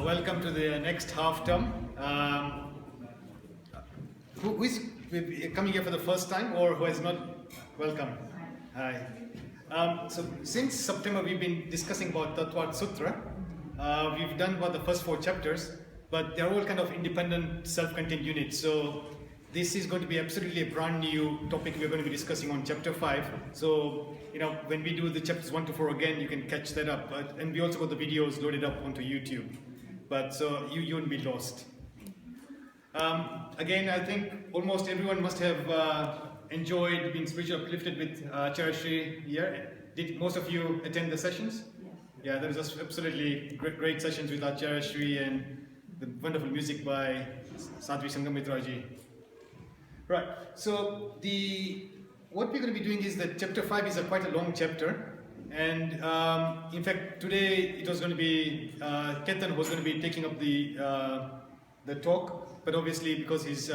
welcome to the next half term. Who is coming here for the first time or who has not? Welcome. Hi. So since September we've been discussing about Tattvartha Sutra. We've done about the first 4 chapters, but they're all kind of independent, self-contained units. So this is going to be absolutely a brand new topic we're going to be discussing on chapter 5. So, when we do the chapters 1 to 4 again, you can catch that up. And we also got the videos loaded up onto YouTube. But so you won't be lost. Again, I think almost everyone must have enjoyed being spiritually uplifted with Charashri here. Did most of you attend the sessions? Yeah, there was absolutely great sessions with Charashri and the wonderful music by Sadhvi Sangamitraji. Right, so what we're going to be doing is that chapter 5 is quite a long chapter. And in fact, today it was going to be, Ketan was going to be taking up the talk, but obviously because his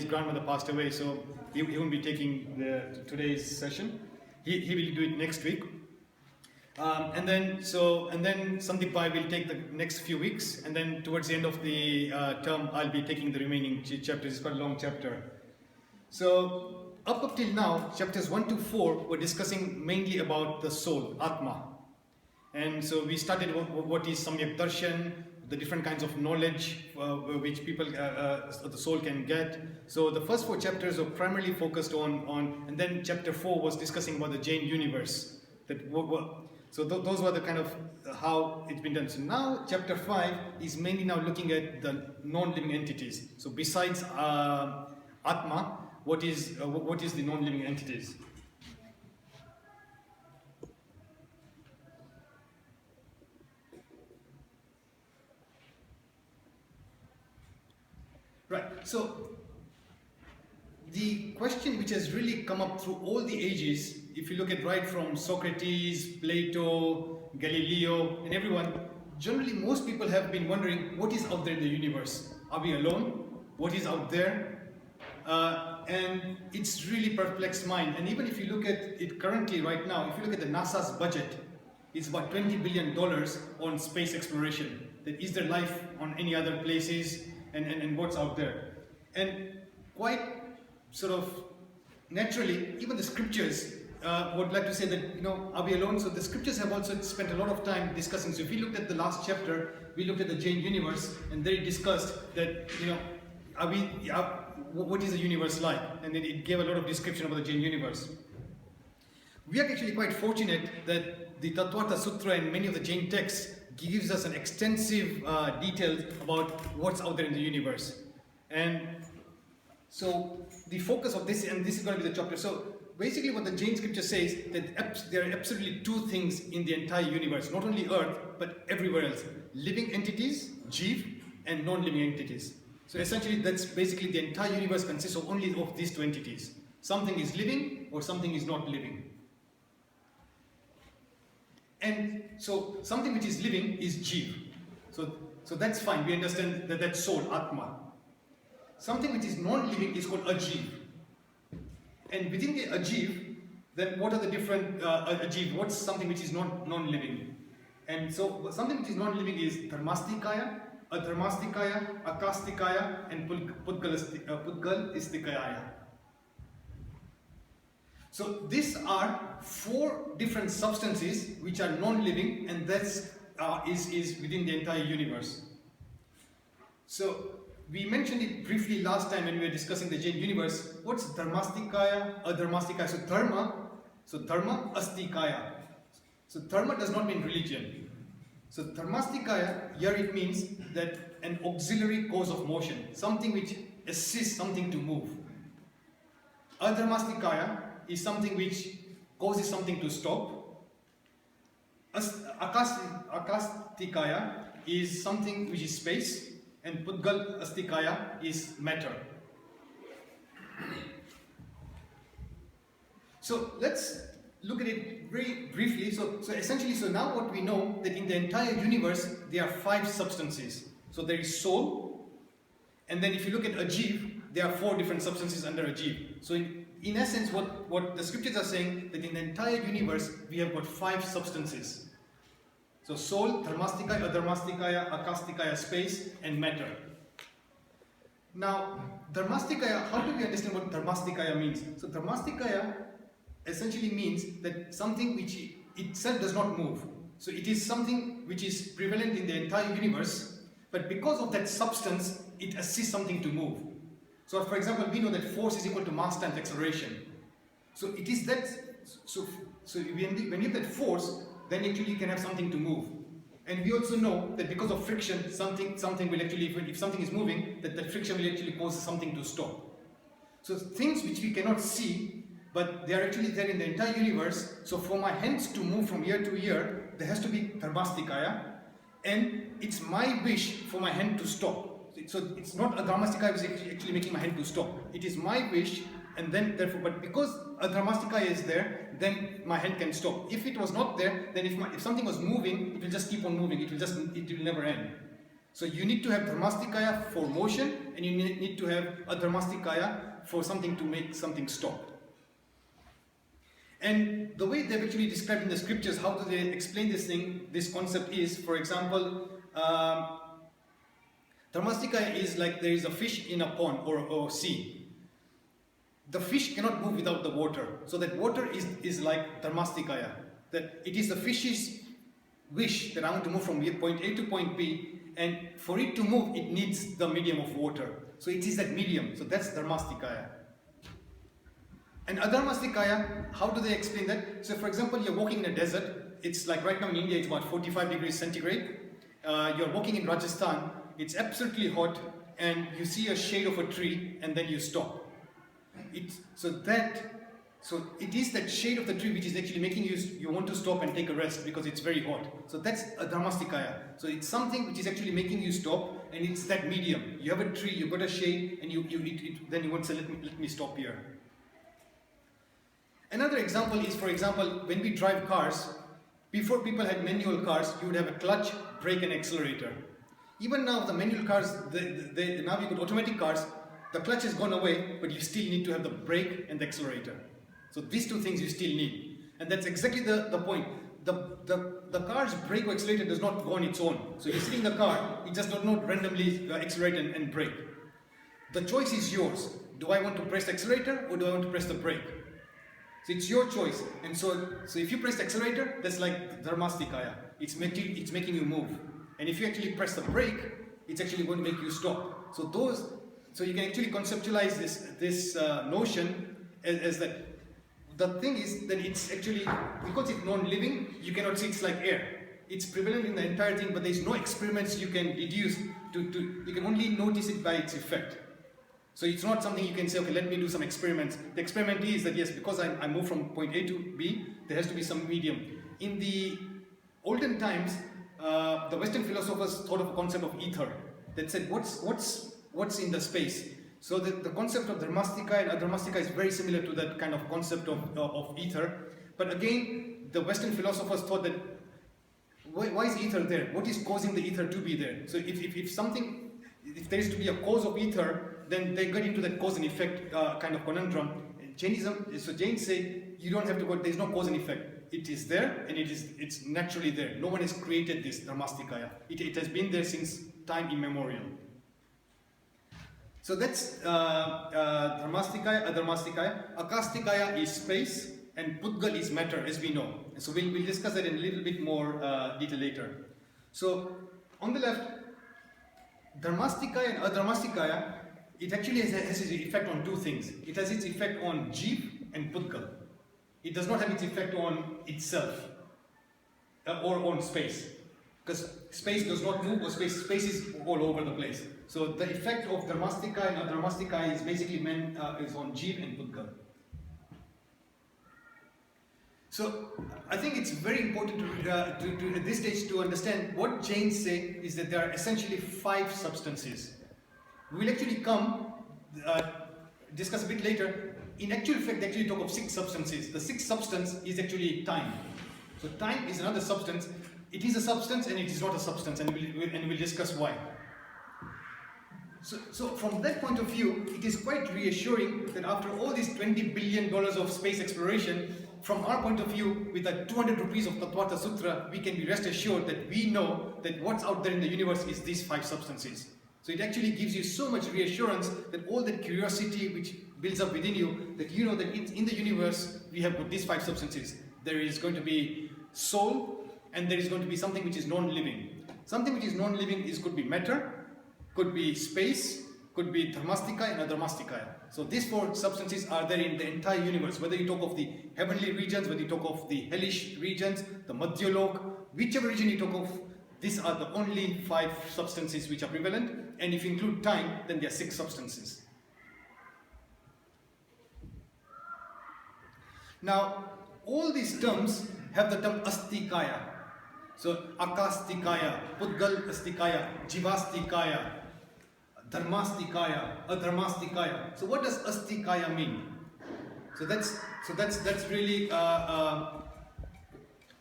grandmother passed away, so he won't be taking today's session. He will do it next week. And then Sandeep Bhai will take the next few weeks, and then towards the end of the term, I'll be taking the remaining chapters. It's quite a long chapter. So up till now, chapters 1 to 4 were discussing mainly about the soul, Atma. And so we started what is Samyak Darshan, the different kinds of knowledge which people, the soul can get. So the first 4 chapters were primarily focused on, and then chapter 4 was discussing about the Jain universe. So those were the kind of how it's been done. So now chapter 5 is mainly now looking at the non-living entities. So besides Atma, what is the non-living entities? Right, so the question which has really come up through all the ages, if you look at right from Socrates, Plato, Galileo, and everyone, generally most people have been wondering what is out there in the universe. Are we alone? What is out there? And it's really perplexed mind. And even if you look at it currently right now, if you look at the NASA's budget, it's about $20 billion on space exploration. That is there life on any other places and what's out there. And quite sort of naturally, even the scriptures would like to say that, are we alone? So the scriptures have also spent a lot of time discussing. So if we looked at the last chapter, we looked at the Jain universe, and they discussed that, what is the universe like? And then it gave a lot of description about the Jain universe. We are actually quite fortunate that the Tattvartha Sutra and many of the Jain texts gives us an extensive details about what's out there in the universe. And so the focus of this, and this is going to be the chapter. So basically what the Jain scripture says, that there are absolutely 2 things in the entire universe, not only Earth, but everywhere else. Living entities, Jeev, and non-living entities. So essentially that's basically the entire universe consists of only of these 2 entities. Something is living or something is not living. And so something which is living is Jeev. So that's fine, we understand that that's soul, Atma. Something which is non-living is called Ajeev. And within the Ajeev, then what are the different Ajeev? What's something which is non-living? And so something which is non-living is Dharmastikaya, Adharmastikaya, Astikaya, and Pudgal-istikaya. So these are 4 different substances which are non-living, and that is within the entire universe. So we mentioned it briefly last time when we were discussing the Jain universe. What's Dharmastikaya, Adharmastikaya? So Dharma, Astikaya. So Dharma does not mean religion. So Dharmastikaya, here it means that an auxiliary cause of motion, something which assists something to move. Adharmastikaya is something which causes something to stop. Akastikaya is something which is space, and Pudgal-istikaya is matter. So let's look at it very briefly. So essentially, now what we know that in the entire universe there are 5 substances. So there is soul, and then if you look at Ajeev, there are 4 different substances under Ajeev. So in essence, what the scriptures are saying, that in the entire universe we have got 5 substances. So soul, Dharmastikaya, Adharmastikaya, Akastikaya, space, and matter. Now, Dharmastikaya, how do we understand what Dharmastikaya means? So Dharmastikaya essentially means that something which itself does not move. So it is something which is prevalent in the entire universe, but because of that substance, it assists something to move. So for example, we know that force is equal to mass times acceleration. So it is that, so when you have that force, then actually you can have something to move. And we also know that because of friction, something will actually, if something is moving, that friction will actually cause something to stop. So things which we cannot see, but they are actually there in the entire universe. So for my hands to move from year to year, there has to be Dharmastikaya, and it's my wish for my hand to stop. So it's not a Dharmastikaya which is actually making my hand to stop. It is my wish, and then therefore, but because a Dharmastikaya is there, then my hand can stop. If it was not there, then if something was moving, it will just keep on moving. It will never end. So you need to have Dharmastikaya for motion, and you need to have a Dharmastikaya for something to make something stop. And the way they've actually described in the scriptures, how do they explain this concept is, for example, Dharmastikaya is like there is a fish in a pond or sea. The fish cannot move without the water. So that water is like Dharmastikaya. That it is the fish's wish that I want to move from point A to point B, and for it to move, it needs the medium of water. So it is that medium. So that's Dharmastikaya. And Adharmastikaya, how do they explain that? So for example, you're walking in a desert. It's like right now in India, it's about 45 degrees centigrade. You're walking in Rajasthan. It's absolutely hot, and you see a shade of a tree, and then you stop. So it is that shade of the tree which is actually making you want to stop and take a rest because it's very hot. So that's a Dharmastikaya. So it's something which is actually making you stop, and it's that medium. You have a tree, you've got a shade, and then you want to say, let me stop here. Another example is, for example, when we drive cars, before people had manual cars, you would have a clutch, brake, and accelerator. Even now, the manual cars, now we got automatic cars, the clutch has gone away, but you still need to have the brake and the accelerator. So these two things you still need. And that's exactly the point. The car's brake or accelerator does not go on its own. So you sit in the car, it just does not randomly accelerate and brake. The choice is yours. Do I want to press the accelerator or do I want to press the brake? So it's your choice. And so if you press the accelerator, that's like Dharmastikaya. It's making you move. And if you actually press the brake, it's actually going to make you stop. So you can actually conceptualize this notion as that the thing is that it's actually, because it's non-living, you cannot see it's like air. It's prevalent in the entire thing, but there's no experiments you can deduce you can only notice it by its effect. So it's not something you can say, okay, let me do some experiments. The experiment is that yes, because I move from point A to B, there has to be some medium. In the olden times, the Western philosophers thought of a concept of ether that said, what's in the space? So the concept of Dharmastikaya and Adharmastikaya is very similar to that kind of concept of ether. But again, the Western philosophers thought that, why is ether there? What is causing the ether to be there? So if there is to be a cause of ether, then they get into that cause and effect kind of conundrum. Jains say, you don't have to go, there's no cause and effect. It is there, and it's naturally there. No one has created this Dharmastikaya. It has been there since time immemorial. So that's Dharmastikaya, Adharmastikaya. Akastikaya is space, and Pudgal is matter, as we know. And so we'll discuss that in a little bit more detail later. So on the left, Dharmastikaya and Adharmastikaya, it actually has its effect on two things. It has its effect on Jeev and Pudgal. It does not have its effect on itself or on space, because space does not move, or space is all over the place. So the effect of Dharmastikaya and Adharmastikaya is basically is on Jeev and Pudgal. So I think it's very important to at this stage to understand what Jains say is that there are essentially 5 substances. We will actually discuss a bit later. In actual fact, they actually talk of 6 substances. The 6th substance is actually time. So time is another substance. It is a substance and it is not a substance, and we'll discuss why. So from that point of view, it is quite reassuring that after all these $20 billion of space exploration, from our point of view, with the 200 rupees of Tattvartha Sutra, we can be rest assured that we know that what's out there in the universe is these 5 substances. So it actually gives you so much reassurance that all that curiosity which builds up within you, that you know that in the universe we have got these 5 substances. There is going to be soul, and there is going to be something which is non-living. Something which is non-living could be matter, could be space, could be Dharmastikaya and Adharmastikaya. So these 4 substances are there in the entire universe, whether you talk of the heavenly regions, whether you talk of the hellish regions, the Madhyalok, whichever region you talk of, these are the only 5 substances which are prevalent, and if you include time, then there are 6 substances. Now, all these terms have the term Astikaya. So, Akastikaya, Pudgal Astikaya, Jivastikaya, Dharmastikaya, Adharmastikaya. So what does Astikaya mean? So that's really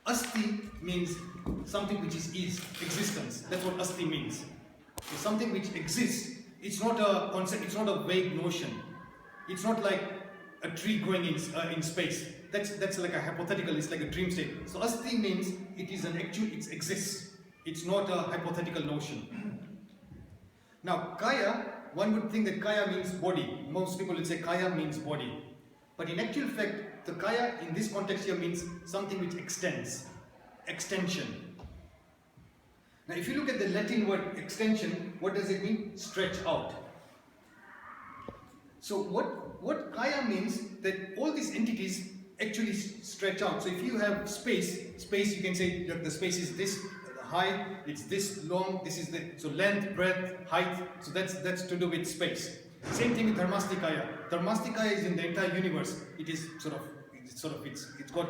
Asti means something which is existence. That's what Asti means. So something which exists. It's not a concept. It's not a vague notion. It's not like a tree growing in space. That's like a hypothetical. It's like a dream state. So Asti means it is an actual. It exists. It's not a hypothetical notion. Now, Kaya, one would think that Kaya means body. Most people would say Kaya means body. But in actual fact, the Kaya in this context here means something which extends. Extension. Now, if you look at the Latin word extension, what does it mean? Stretch out. So what Kaya means that all these entities actually stretch out. So if you have space you can say that the space is this height, it's this long, this is the, so length, breadth, height, so that's to do with space. Same thing with Dharmastikaya. Dharmastikaya is in the entire universe. It is it's got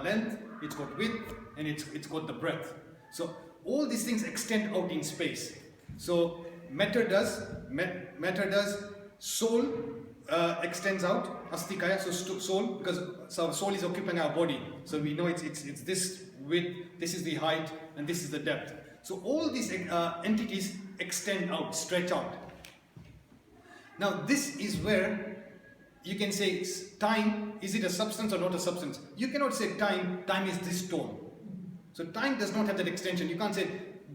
length, it's got width, and it's got the breadth. So all these things extend out in space. So matter does, soul extends out, Astikaya, so soul, because soul is occupying our body. So we know it's this width, this is the height, and this is the depth. So all these entities extend out, stretch out. Now this is where you can say time, is it a substance or not a substance? You cannot say time is this tone. So time does not have that extension. You can't say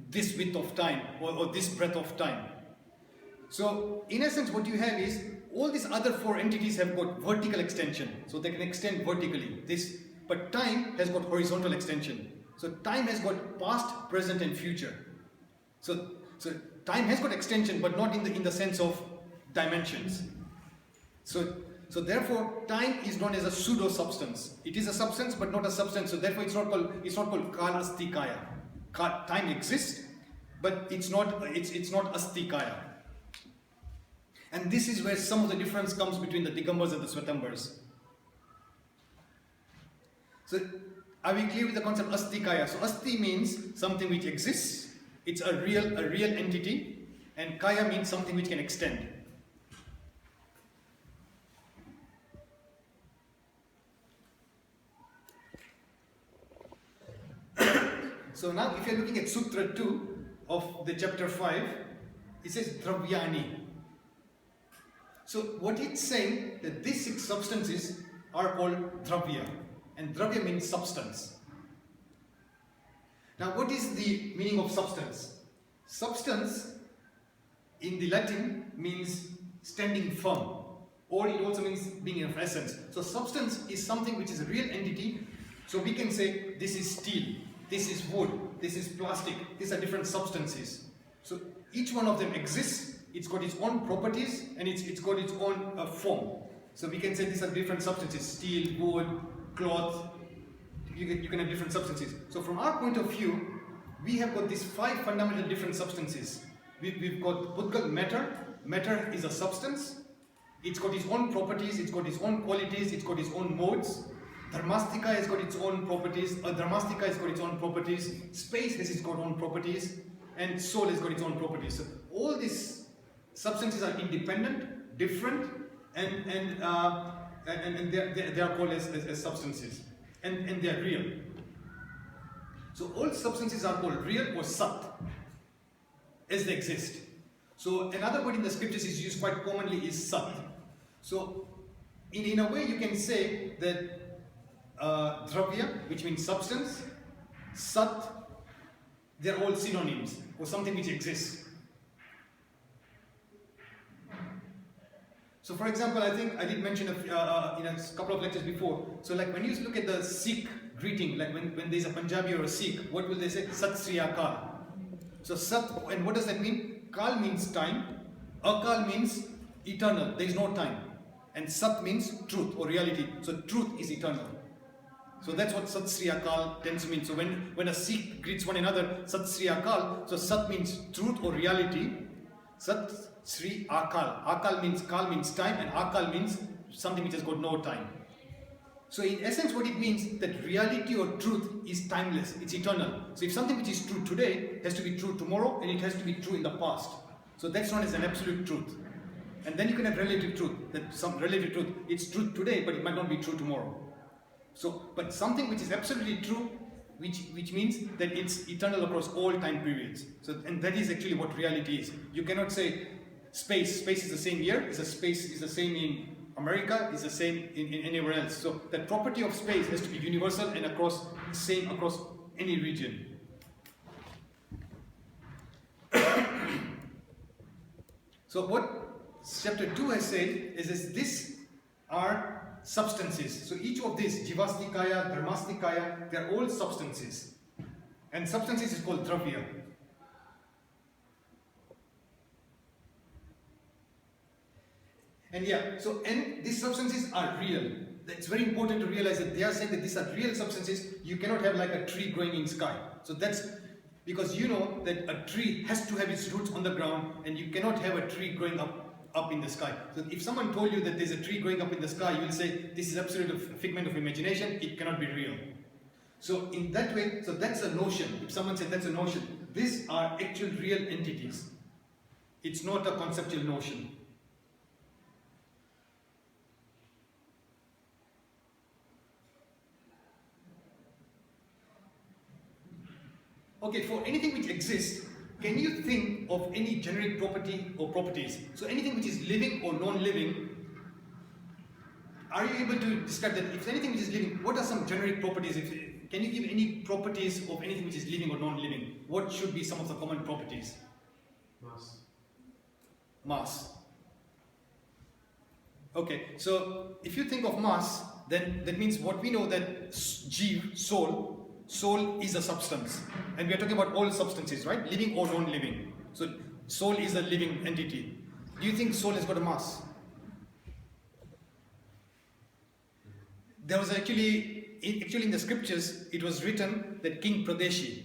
this width of time or this breadth of time. So in essence what you have is all these other 4 entities have got vertical extension. So they can extend vertically. But time has got horizontal extension. So time has got past, present and future. So time has got extension but not in the sense of dimensions. So therefore time is known as a pseudo substance. It is a substance but not a substance. So therefore it's not called Astikaya. Time exists but it's not Astikaya. And this is where some of the difference comes between the Digambars and the Svetambars. So are we clear with the concept Astikaya? So Asti means something which exists. It's a real entity, and Kaya means something which can extend. So now if you're looking at Sutra 2 of the chapter 5, it says Dravyani. So what it's saying that these 6 substances are called Dravya, and Dravya means substance. Now what is the meaning of substance? Substance in the Latin means standing firm, or it also means being of essence. So substance is something which is a real entity. So we can say this is steel, this is wood, this is plastic, these are different substances. So each one of them exists. It's got its own properties and it's got its own form. So we can say these are different substances: steel, wood, cloth. You can have different substances. So from our point of view, we have got these 5 fundamental different substances. We've got Pudgal matter. Matter is a substance. It's got its own properties. It's got its own qualities. It's got its own modes. Dharmastikaya has got its own properties. Adharmastikaya has got its own properties. Space has its own properties, and soul has got its own properties. So all these substances are independent, different, and they are called as substances, and they are real. So all substances are called real or sat, as they exist. So another word in the scriptures is used quite commonly is sat. So in a way you can say that Dravya, which means substance, Sat, they're all synonyms for something which exists. So for example, I think I did mention in a couple of lectures before, so like when you look at the Sikh greeting, like when there's a Punjabi or a Sikh, what will they say? Sat Sri Akal. So Sat, and what does that mean? Kal means time, Akal means eternal, there is no time. And Sat means truth or reality, so truth is eternal. So that's what Sat Sri Akal tends to mean. So when a Sikh greets one another, Sat Sri Akal, so Sat means truth or reality, Sat Sri Akal. Akal means, Kal means time, and Akal means something which has got no time. So in essence what it means that reality or truth is timeless, it's eternal. So if something which is true today has to be true tomorrow, and it has to be true in the past. So that's known as an absolute truth. And then you can have relative truth, that some relative truth, it's true today but it might not be true tomorrow. So, but something which is absolutely true, which means that it's eternal across all time periods. So, and that is actually what reality is. You cannot say space is the same here, space is the same in America, is the same in anywhere else. So that property of space has to be universal and same across any region. So what chapter 2 has said is these are substances. So each of these, Jivastikaya, Dharmastikaya, they are all substances. And substances is called Dravya. And and these substances are real. It's very important to realize that they are saying that these are real substances. You cannot have like a tree growing in sky. So that's because you know that a tree has to have its roots on the ground, and you cannot have a tree growing up in the sky. So if someone told you that there's a tree growing up in the sky, you will say this is absolute figment of imagination, it cannot be real. So in that way, so that's a notion. If someone said that's a notion, these are actual real entities. It's not a conceptual notion. Okay, for anything which exists, can you think of any generic property or properties? So anything which is living or non-living, are you able to describe that? If anything which is living, what are some generic properties? Can you give any properties of anything which is living or non-living? What should be some of the common properties? Mass. Okay, so if you think of mass, then that means what we know that Jeev, soul is a substance. And we are talking about all substances, right? Living or non-living. So soul is a living entity. Do you think soul has got a mass? There was actually in the scriptures, it was written that King Pradeshi,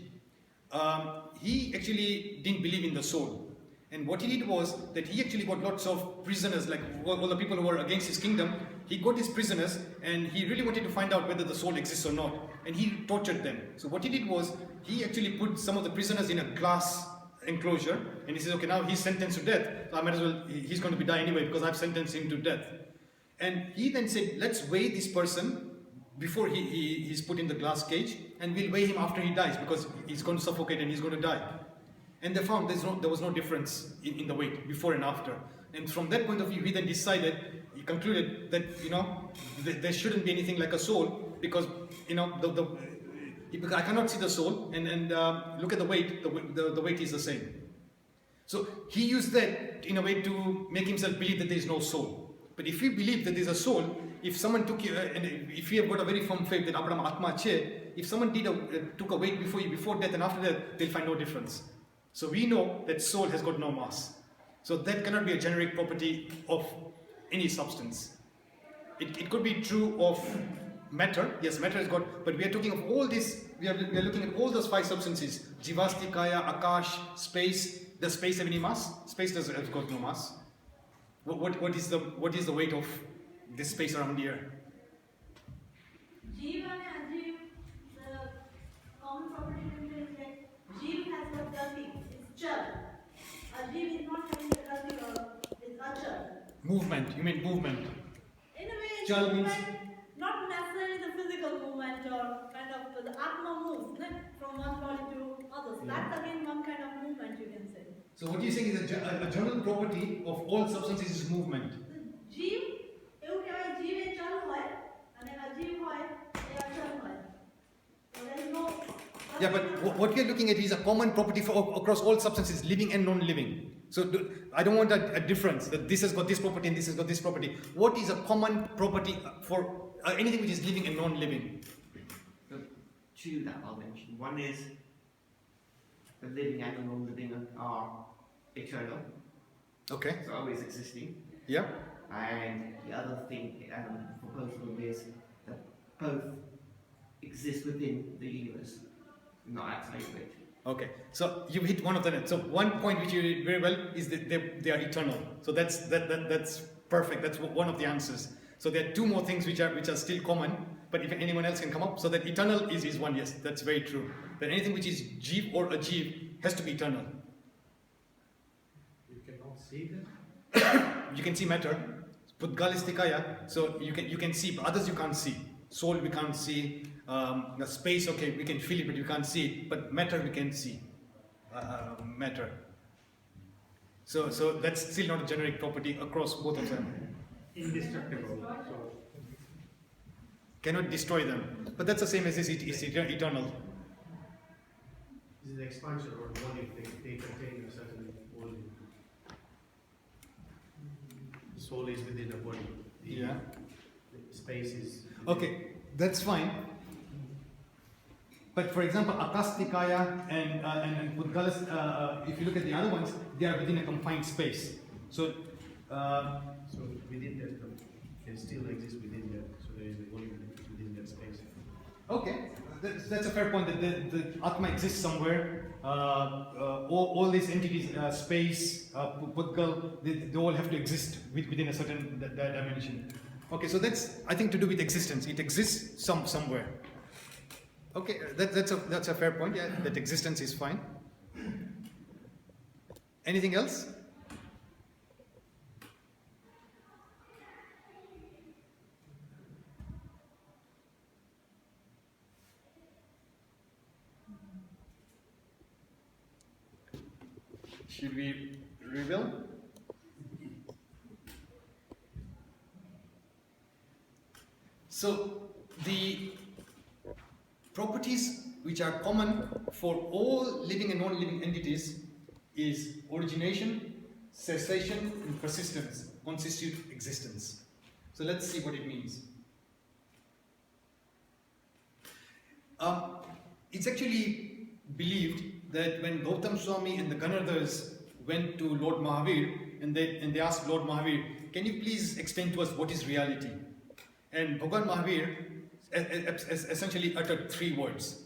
he actually didn't believe in the soul. And what he did was that he actually got lots of prisoners, like all the people who were against his kingdom. He got his prisoners and he really wanted to find out whether the soul exists or not. And he tortured them. So what he did was, he actually put some of the prisoners in a glass enclosure, and he says, okay, now he's sentenced to death, so I might as well, he's going to be die anyway because I've sentenced him to death. And he then said, let's weigh this person before he's put in the glass cage, and we'll weigh him after he dies because he's going to suffocate and he's going to die. And they found there was no difference in the weight before and after. And from that point of view, he then he concluded that, there shouldn't be anything like a soul because, I cannot see the soul and look at the weight, the weight is the same. So he used that in a way to make himself believe that there is no soul. But if we believe that there is a soul, if someone took you, and if you have got a very firm faith that Apna Atma che, if someone took a weight before death and after death, they'll find no difference. So we know that soul has got no mass. So that cannot be a generic property of any substance. It could be true of matter. Yes, matter has got, but we are talking of all this, we are looking at all those 5 substances. Jivastikaya, Akash, space. Does space have any mass? Space has got no mass. What is the weight of this space around here? Jeev and Rajeev, the common property is that Jeev has got gati, it's chal. Rajeev is not having the gati or it's achal. Movement, you mean movement? In a way, it's Chal movement, means not necessarily the physical movement or kind of the atma moves from one body to others. Yeah. That's again one kind of movement you can say. So what you're saying is a general property of all substances is movement. Jeev, એવું કહેવાય જીવ એ ચલ હોય અને અજીવ હોય એ અચલ Yeah, but what we are looking at is a common property for across all substances, living and non-living. So I don't want a difference that this has got this property and this has got this property. What is a common property for anything which is living and non-living? The two that I'll mention. One is the living and the non-living are eternal, Okay. so always existing. Yeah. And the other thing for both of them is that both exist within the universe, not outside of it. Okay. So you hit one of them. So one point which you did very well is that they are eternal. So that's perfect. That's one of the answers. So there are two more things which are still common. But if anyone else can come up, so that eternal is one. Yes, that's very true. That anything which is Jeev or Ajeev has to be eternal. You cannot see them. You can see matter. Astikaya, so you can see, but others you can't see. Soul we can't see. The space, okay, we can feel it, but you can't see it. But matter we can see. Matter. So that's still not a generic property across both of them. Indestructible. So Cannot destroy them. But that's the same as it's eternal. this is expansion or volume. They contain a certain volume. The soul is within a body. Yeah. The space is. Okay, that's fine. But for example, Astikaya and Pudgalas, if you look at the other ones, they are within a confined space. So, So within that, they still exist within that. So there is a volume within that space. okay, that's a fair point that the Atma exists somewhere. All these entities, space, Pudgal, they all have to exist within a certain dimension. Okay, so that's, I think, to do with existence. It exists somewhere. Okay, that's a fair point. Yeah, that existence is fine. Anything else? Should we reveal? So the properties which are common for all living and non-living entities is origination, cessation, and persistence constitute existence. So let's see what it means. It's actually believed that when Gautam Swami and the Ganadhars went to Lord Mahavir and they asked Lord Mahavir, can you please explain to us what is reality? And Bhagavan Mahavir essentially uttered three words.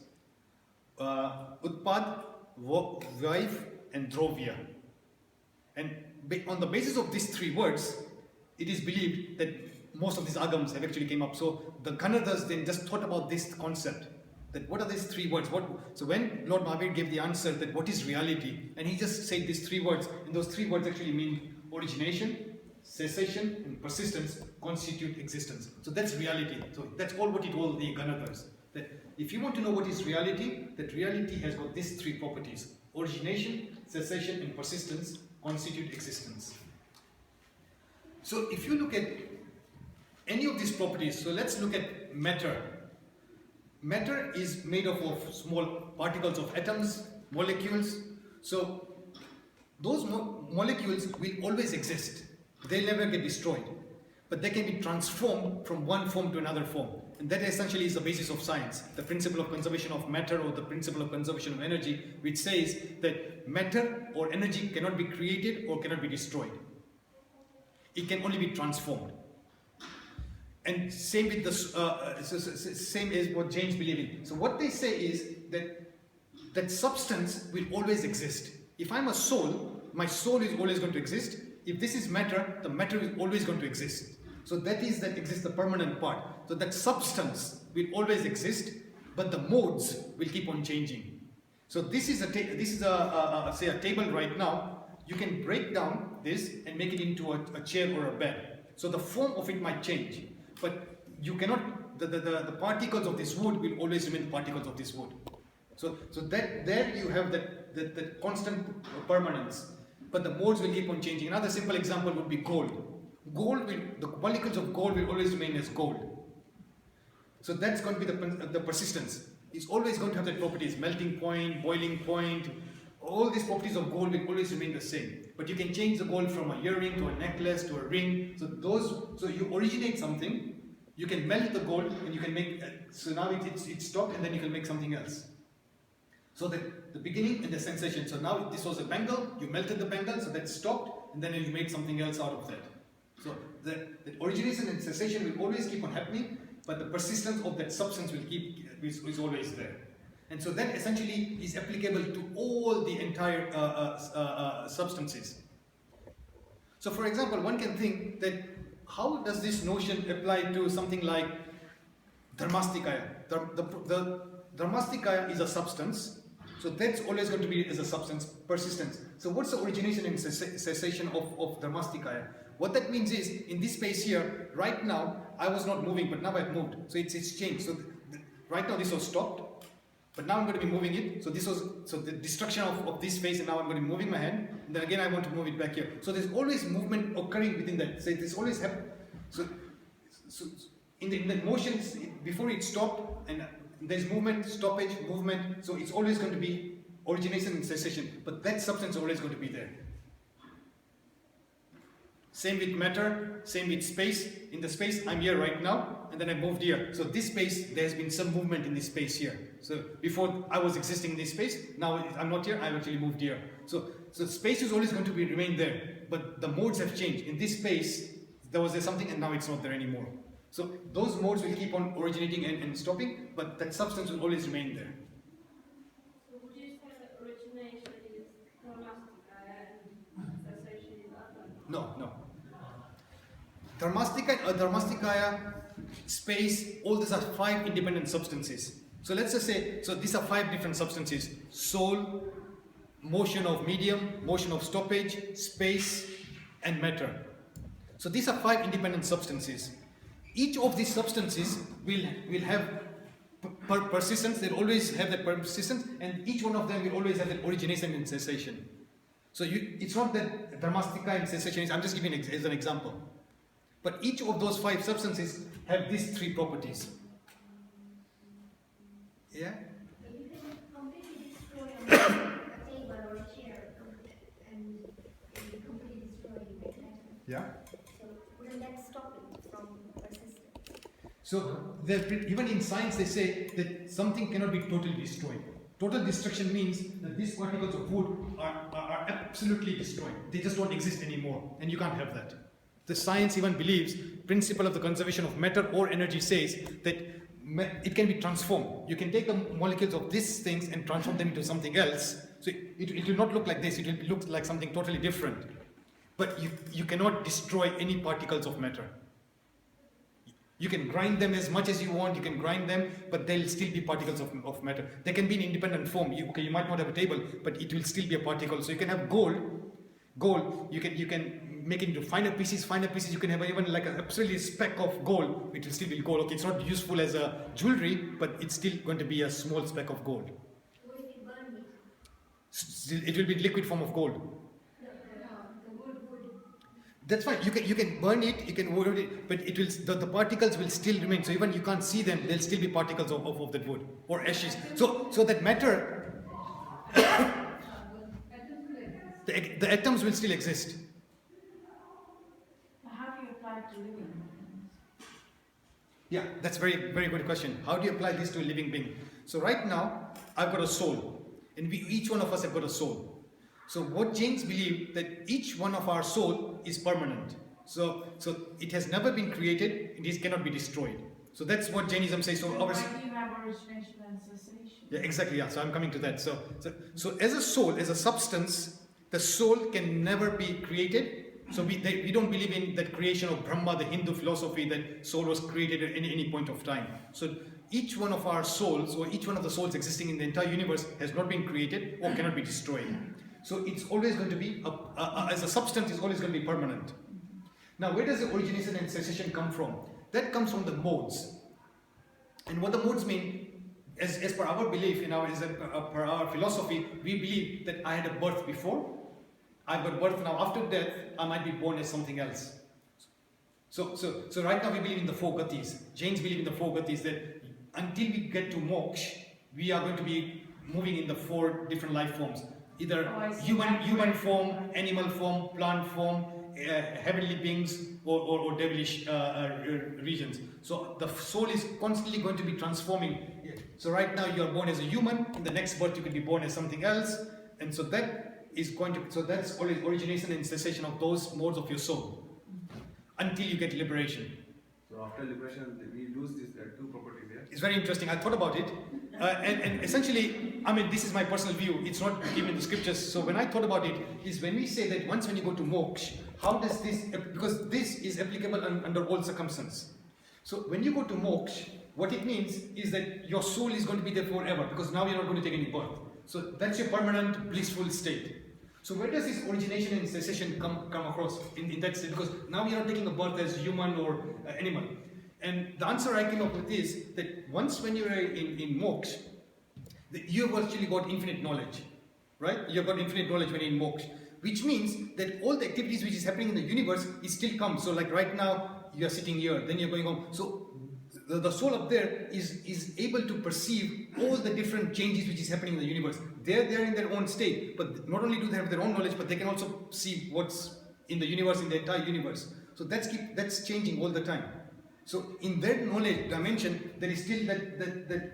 Utpad, Vaif and Dravya. And on the basis of these three words, it is believed that most of these agams have actually came up. So the Ganadhars then just thought about this concept. That what are these three words? So when Lord Mahavir gave the answer that what is reality, and he just said these three words, and those three words actually mean origination, cessation, and persistence constitute existence. So that's reality. So that's all what he told the Ganadhars. That if you want to know what is reality, that reality has got these three properties: origination, cessation, and persistence constitute existence. So if you look at any of these properties, so let's look at matter. Matter is made up of small particles of atoms, molecules. So those molecules will always exist. They'll never get destroyed. But they can be transformed from one form to another form. And that essentially is the basis of science. The principle of conservation of matter, or the principle of conservation of energy, which says that matter or energy cannot be created or cannot be destroyed. It can only be transformed. And same with the same as what Jains believe in. So what they say is that substance will always exist. If I'm a soul, my soul is always going to exist. If this is matter, the matter is always going to exist. So that exists the permanent part. So that substance will always exist, but the modes will keep on changing. So this is say a table right now. You can break down this and make it into a chair or a bed. So the form of it might change. But you cannot, the particles of this wood will always remain particles of this wood. So that there you have that constant permanence. But the modes will keep on changing. Another simple example would be gold. The molecules of gold will always remain as gold. So that's going to be the persistence. is always going to have that properties, melting point, boiling point. All these properties of gold will always remain the same. But you can change the gold from a earring to a necklace to a ring. So you originate something, you can melt the gold and you can make, so now it's stopped and then you can make something else. So the beginning and the sensation. So now this was a bangle, you melted the bangle, so that stopped, and then you made something else out of that. So the origination and cessation will always keep on happening, but the persistence of that substance will is always there. And so that essentially is applicable to all the entire substances. So for example, one can think that how does this notion apply to something like Dharmastikaya? The Dharmastikaya is a substance. So that's always going to be as a substance, persistence. So what's the origination and cessation of Dharmastikaya? What that means is, in this space here, right now, I was not moving, but now I've moved. So it's changed. So right now this was stopped, but now I'm going to be moving it. So the destruction of this space, and now I'm going to be moving my hand, and then again I want to move it back here. So there's always movement occurring within that. So this always happens. So in the motions, before it stopped, and there's movement, stoppage, movement, so it's always going to be origination and cessation, but that substance is always going to be there. Same with matter, same with space. In the space, I'm here right now, and then I moved here. So this space, there's been some movement in this space here. So before I was existing in this space, now I'm not here, I've actually moved here. So space is always going to remain there, but the modes have changed. In this space, there was something, and now it's not there anymore. So those modes will keep on originating and stopping, but that substance will always remain there. So would you say that origination is Dharmastikaya and cessation is Adharmastikaya? No. Dharmastikaya and Adharmastikaya, space, all these are 5 independent substances. So let's just say, so these are 5 different substances: soul, motion of medium, motion of stoppage, space, and matter. So these are 5 independent substances. Each of these substances will have persistence. They'll always have that persistence, and each one of them will always have that origination and cessation. So it's not that Dharmastikaya and cessation is, I'm just giving as an example. But each of those 5 substances have these 3 properties. Yeah? You can completely destroy a table or a chair and completely destroy the matter. Yeah. So wouldn't that stop it from persisting? So even in science they say that something cannot be totally destroyed. Total destruction means that these particles of wood are absolutely destroyed. They just don't exist anymore, and you can't have that. The science even believes, principle of the conservation of matter or energy says that it can be transformed. You can take the molecules of these things and transform them into something else. So it will not look like this, it will look like something totally different. But you cannot destroy any particles of matter. You can grind them as much as you want, you can grind them, but they'll still be particles of matter. They can be in independent form. You might not have a table, but it will still be a particle. So you can have gold, you can make it into finer pieces, you can have even like an absolutely speck of gold, it will still be gold. Okay, it's not useful as a jewelry, but it's still going to be a small speck of gold. What if you burn it? It will be liquid form of gold. The wood. That's fine. You can burn it, you can wood it, but it will the particles will still remain. So even you can't see them, there'll still be particles of that wood or ashes. So that matter, the atoms will still exist. How do you apply it to living beings? Yeah, that's very, very good question. How do you apply this to a living being? So right now, I've got a soul, and each one of us have got a soul. So what Jains believe that each one of our soul is permanent. So it has never been created, it cannot be destroyed. So that's what Jainism says. So Why do you have origination and cessation? yeah, exactly. Yeah. So I'm coming to that. So as a soul, as a substance, the soul can never be created. So we don't believe in that creation of Brahma, the Hindu philosophy that soul was created at any point of time. So each one of our souls, or each one of the souls existing in the entire universe, has not been created or cannot be destroyed. So it's always going to be, as a substance, is always going to be permanent. Now, where does the origination and cessation come from? That comes from the modes. And what the modes mean, as per our belief, per our philosophy, we believe that I had a birth before, I've got birth now. After death, I might be born as something else. So right now we believe in the 4 gatis. Jains believe in the 4 gatis, that until we get to moksha, we are going to be moving in the 4 different life forms. Either Oh, I see. human form, animal form, plant form, heavenly beings, or devilish regions. So the soul is constantly going to be transforming. So right now you are born as a human, in the next birth you could be born as something else, and so that is going to, so that's always origination and cessation of those modes of your soul, until you get liberation. So after liberation, we lose these 2 properties, yeah? It's very interesting. I thought about it, and essentially, I mean, this is my personal view. It's not given in the scriptures. So when I thought about it, is when we say that once when you go to moksha, how does this? Because this is applicable under all circumstances. So when you go to moksha, what it means is that your soul is going to be there forever, because now you're not going to take any birth. So that's your permanent blissful state. So where does this origination and cessation come across in that state? Because now you're not taking a birth as human or animal. And the answer I came up with is that once when you're in moksha, you have actually got infinite knowledge, right? You've got infinite knowledge when you're in moksha, which means that all the activities which is happening in the universe is still come. So like right now, you are sitting here, then you're going home. So the soul up there is able to perceive all the different changes which is happening in the universe. They're in their own state, but not only do they have their own knowledge, but they can also see what's in the universe, in the entire universe. So that's changing all the time. So in that knowledge dimension, there is still that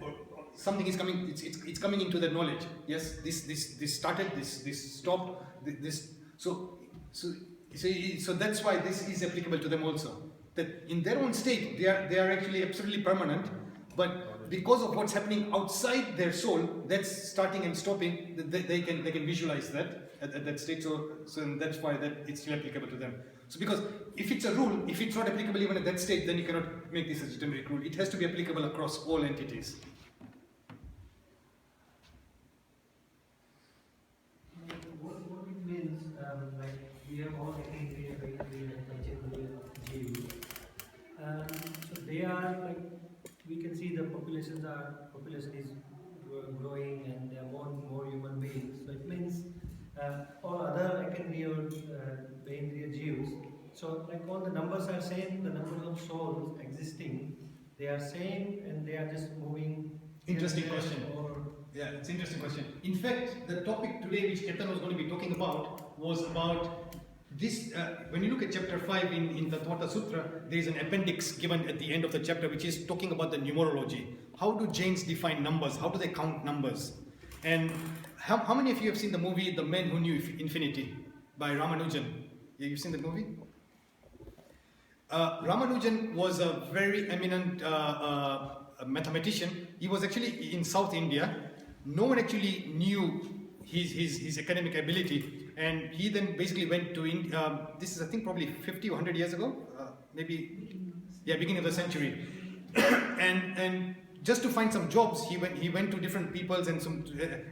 something is coming. It's coming into that knowledge. Yes, this started. This stopped. So that's why this is applicable to them also. That in their own state, they are actually absolutely permanent, but because of what's happening outside their soul, that's starting and stopping. They can visualize that at that state. So that's why that it's still applicable to them. So because if it's a rule, if it's not applicable even at that state, then you cannot make this as a generic rule. It has to be applicable across all entities. What it means, like we have all taken Jain. So they are like, we can see the population is growing and there are more human beings. So it means all other Ekandriya or Bahindriya Jews. So like all the numbers are same, the numbers of souls existing, they are same and they are just moving. Interesting question. Yeah, it's an interesting question. In fact, the topic today which Ketan was going to be talking about was about this. When you look at chapter 5 in the Tattvartha Sutra, there is an appendix given at the end of the chapter which is talking about the numerology. How do Jains define numbers? How do they count numbers? And how many of you have seen the movie The Man Who Knew Infinity by Ramanujan? Yeah, you've seen that movie? Ramanujan was a very eminent mathematician. He was actually in South India. No one actually knew his academic ability, and he then basically went to India. This is, I think, probably 50 or 100 years ago, beginning of the century. and just to find some jobs, he went to different peoples and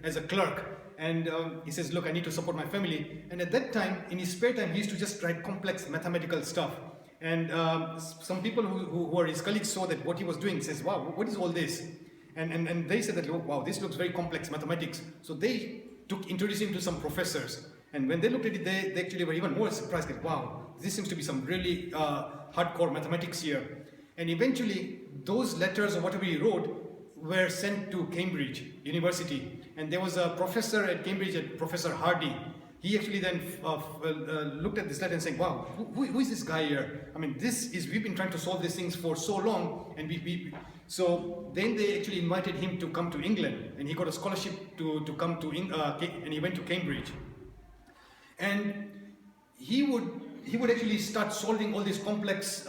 as a clerk. And he says, look, I need to support my family. And at that time, in his spare time, he used to just write complex mathematical stuff. And some people who were his colleagues saw that what he was doing, says, wow, what is all this? And they said that, oh, wow, this looks very complex mathematics. So they introduced him to some professors. And when they looked at it, they actually were even more surprised, that, wow, this seems to be some really hardcore mathematics here. And eventually, those letters or whatever he wrote were sent to Cambridge University. And there was a professor at Cambridge, Professor Hardy. He actually then looked at this letter and said, wow, who is this guy here? I mean, we've been trying to solve these things for so long, and so then they actually invited him to come to England, and he got a scholarship to come to and he went to Cambridge. And he would actually start solving all these complex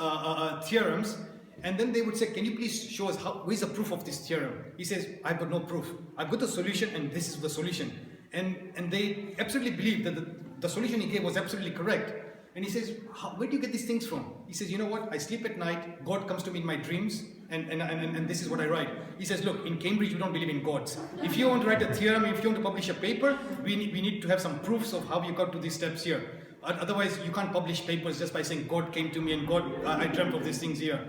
theorems, and then they would say, can you please show us where's the proof of this theorem? He says, I've got no proof. I've got the solution, and this is the solution. And they absolutely believed that the solution he gave was absolutely correct. And he says, where do you get these things from? He says, you know what? I sleep at night, God comes to me in my dreams, and this is what I write. He says, look, in Cambridge we don't believe in gods. If you want to write a theorem, if you want to publish a paper, we need to have some proofs of how you got to these steps here. Otherwise, you can't publish papers just by saying God came to me and I dreamt of these things here.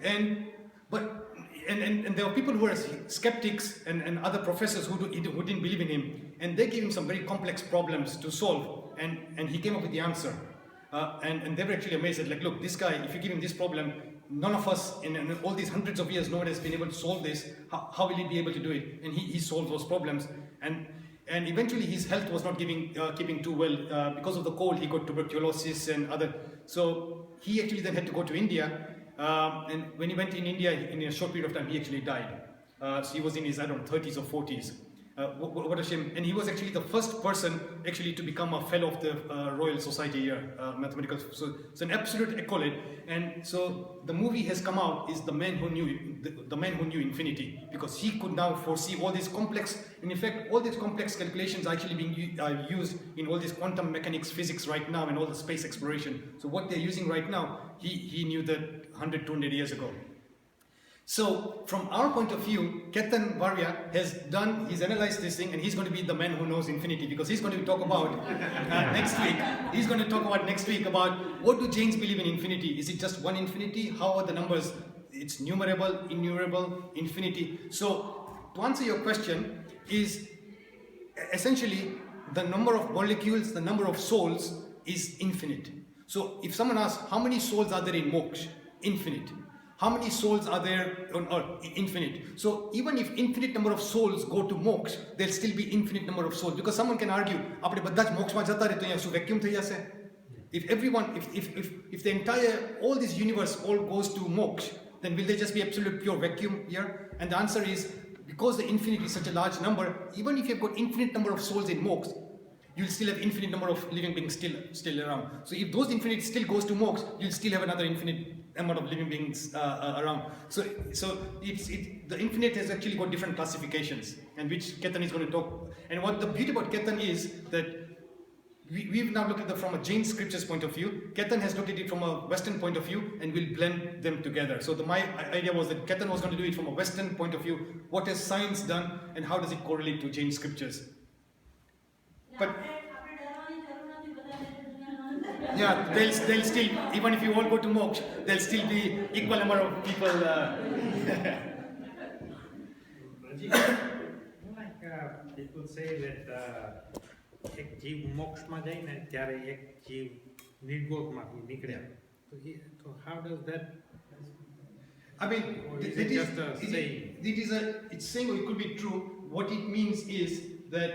And there were people who were skeptics and other professors who didn't believe in him, and they gave him some very complex problems to solve, and he came up with the answer. And they were actually amazed that, like, look, this guy, if you give him this problem, none of us in all these hundreds of years, no one has been able to solve this. How will he be able to do it? And he solved those problems. And eventually his health was not keeping too well. Because of the cold, he got tuberculosis and other. So he actually then had to go to India. And when he went in India, in a short period of time, he actually died. So he was in his, I don't know, 30s or 40s. What a shame. And he was actually the first person actually to become a fellow of the Royal Society here, mathematical. So it's an absolute accolade. And so the movie has come out is the man who knew the man who knew infinity, because he could now foresee all these complex. And in fact, all these complex calculations are actually being used in all this quantum mechanics, physics right now, and all the space exploration. So what they're using right now, he knew that 100, 200 years ago. So, from our point of view, Tattvartha he's analyzed this thing, and he's going to be the man who knows infinity, because he's going to talk about next week. He's going to talk about next week about what do Jains believe in infinity? Is it just one infinity? How are the numbers? It's numerable, innumerable, infinity. So, to answer your question, is essentially the number of molecules, the number of souls is infinite. So, if someone asks, how many souls are there in moksha? Infinite. How many souls are there on earth? Infinite. So even if infinite number of souls go to moksha, there'll still be infinite number of souls. Because someone can argue, apne બધા જ મોક્ષમાં જતા રહે તો અહીંયા શું vacuum થઈ જશે? If everyone, if the entire, all this universe all goes to moksha, then will there just be absolute pure vacuum here? And the answer is, because the infinity is such a large number, even if you've got infinite number of souls in moksha, you'll still have infinite number of living beings still around. So if those infinite still goes to moksha, you'll still have another infinite amount of living beings around. So the infinite has actually got different classifications, and which Ketan is going to talk. And what the beauty about Ketan is that we've now looked at it from a Jain scriptures point of view. Ketan has looked at it from a Western point of view, and we'll blend them together. So my idea was that Ketan was going to do it from a Western point of view. What has science done, and how does it correlate to Jain scriptures? But yeah, they'll still, even if you all go to moksha, there'll still be equal number of people. Like people say that એક જીવ મોક્ષમાં જાય ને ત્યારે એક જીવ નિર્ગોતમાંથી નીકળ્યા. So how does that? I mean, it just a saying? It's saying, or it could be true. What it means is that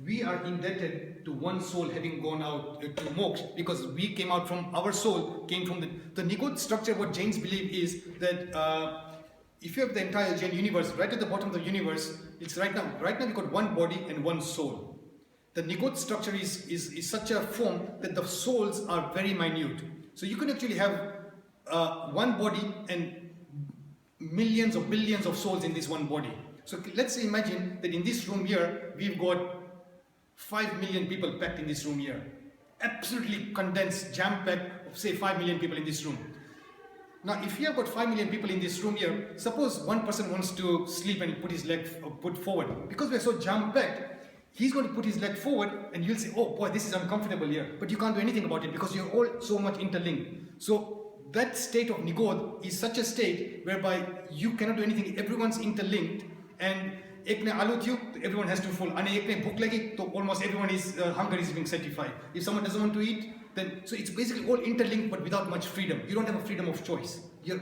we are indebted to one soul having gone out to moksha, because we came out from, our soul came from the Nigot structure. What Jains believe is that if you have the entire Jain universe, right at the bottom of the universe, it's right now we've got one body and one soul. The Nigot structure is such a form that the souls are very minute. So you can actually have one body and millions or billions of souls in this one body. So let's imagine that in this room here, we've got 5 million people packed in this room here. Absolutely condensed, jam-packed, say 5 million people in this room. Now, if you have got 5 million people in this room here, suppose one person wants to sleep and put his leg put forward. Because we're so jam-packed, he's going to put his leg forward and you'll say, oh boy, this is uncomfortable here. But you can't do anything about it because you're all so much interlinked. So that state of Nigod is such a state whereby you cannot do anything. Everyone's interlinked, and એકને આલુ થયું તો everyone has to fall, અને એકને ભૂખ લાગી તો almost everyone is hunger is being satisfied. If someone doesn't want to eat, then so it's basically all interlinked but without much freedom. You don't have a freedom of choice. You're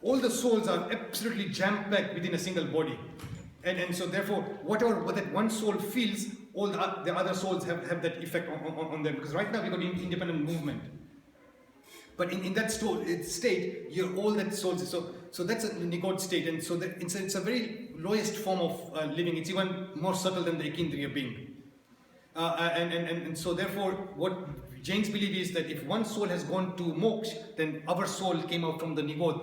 all the souls are absolutely jam-packed within a single body, and so therefore whatever that one soul feels, all the other souls have that effect on them, because right now we've got independent movement. But in that state, you're all that souls. So that's a Nigod state, and so it's a very lowest form of living. It's even more subtle than the Ekindriya being. And so therefore, what Jains believe is that if one soul has gone to moksha, then our soul came out from the Nigod,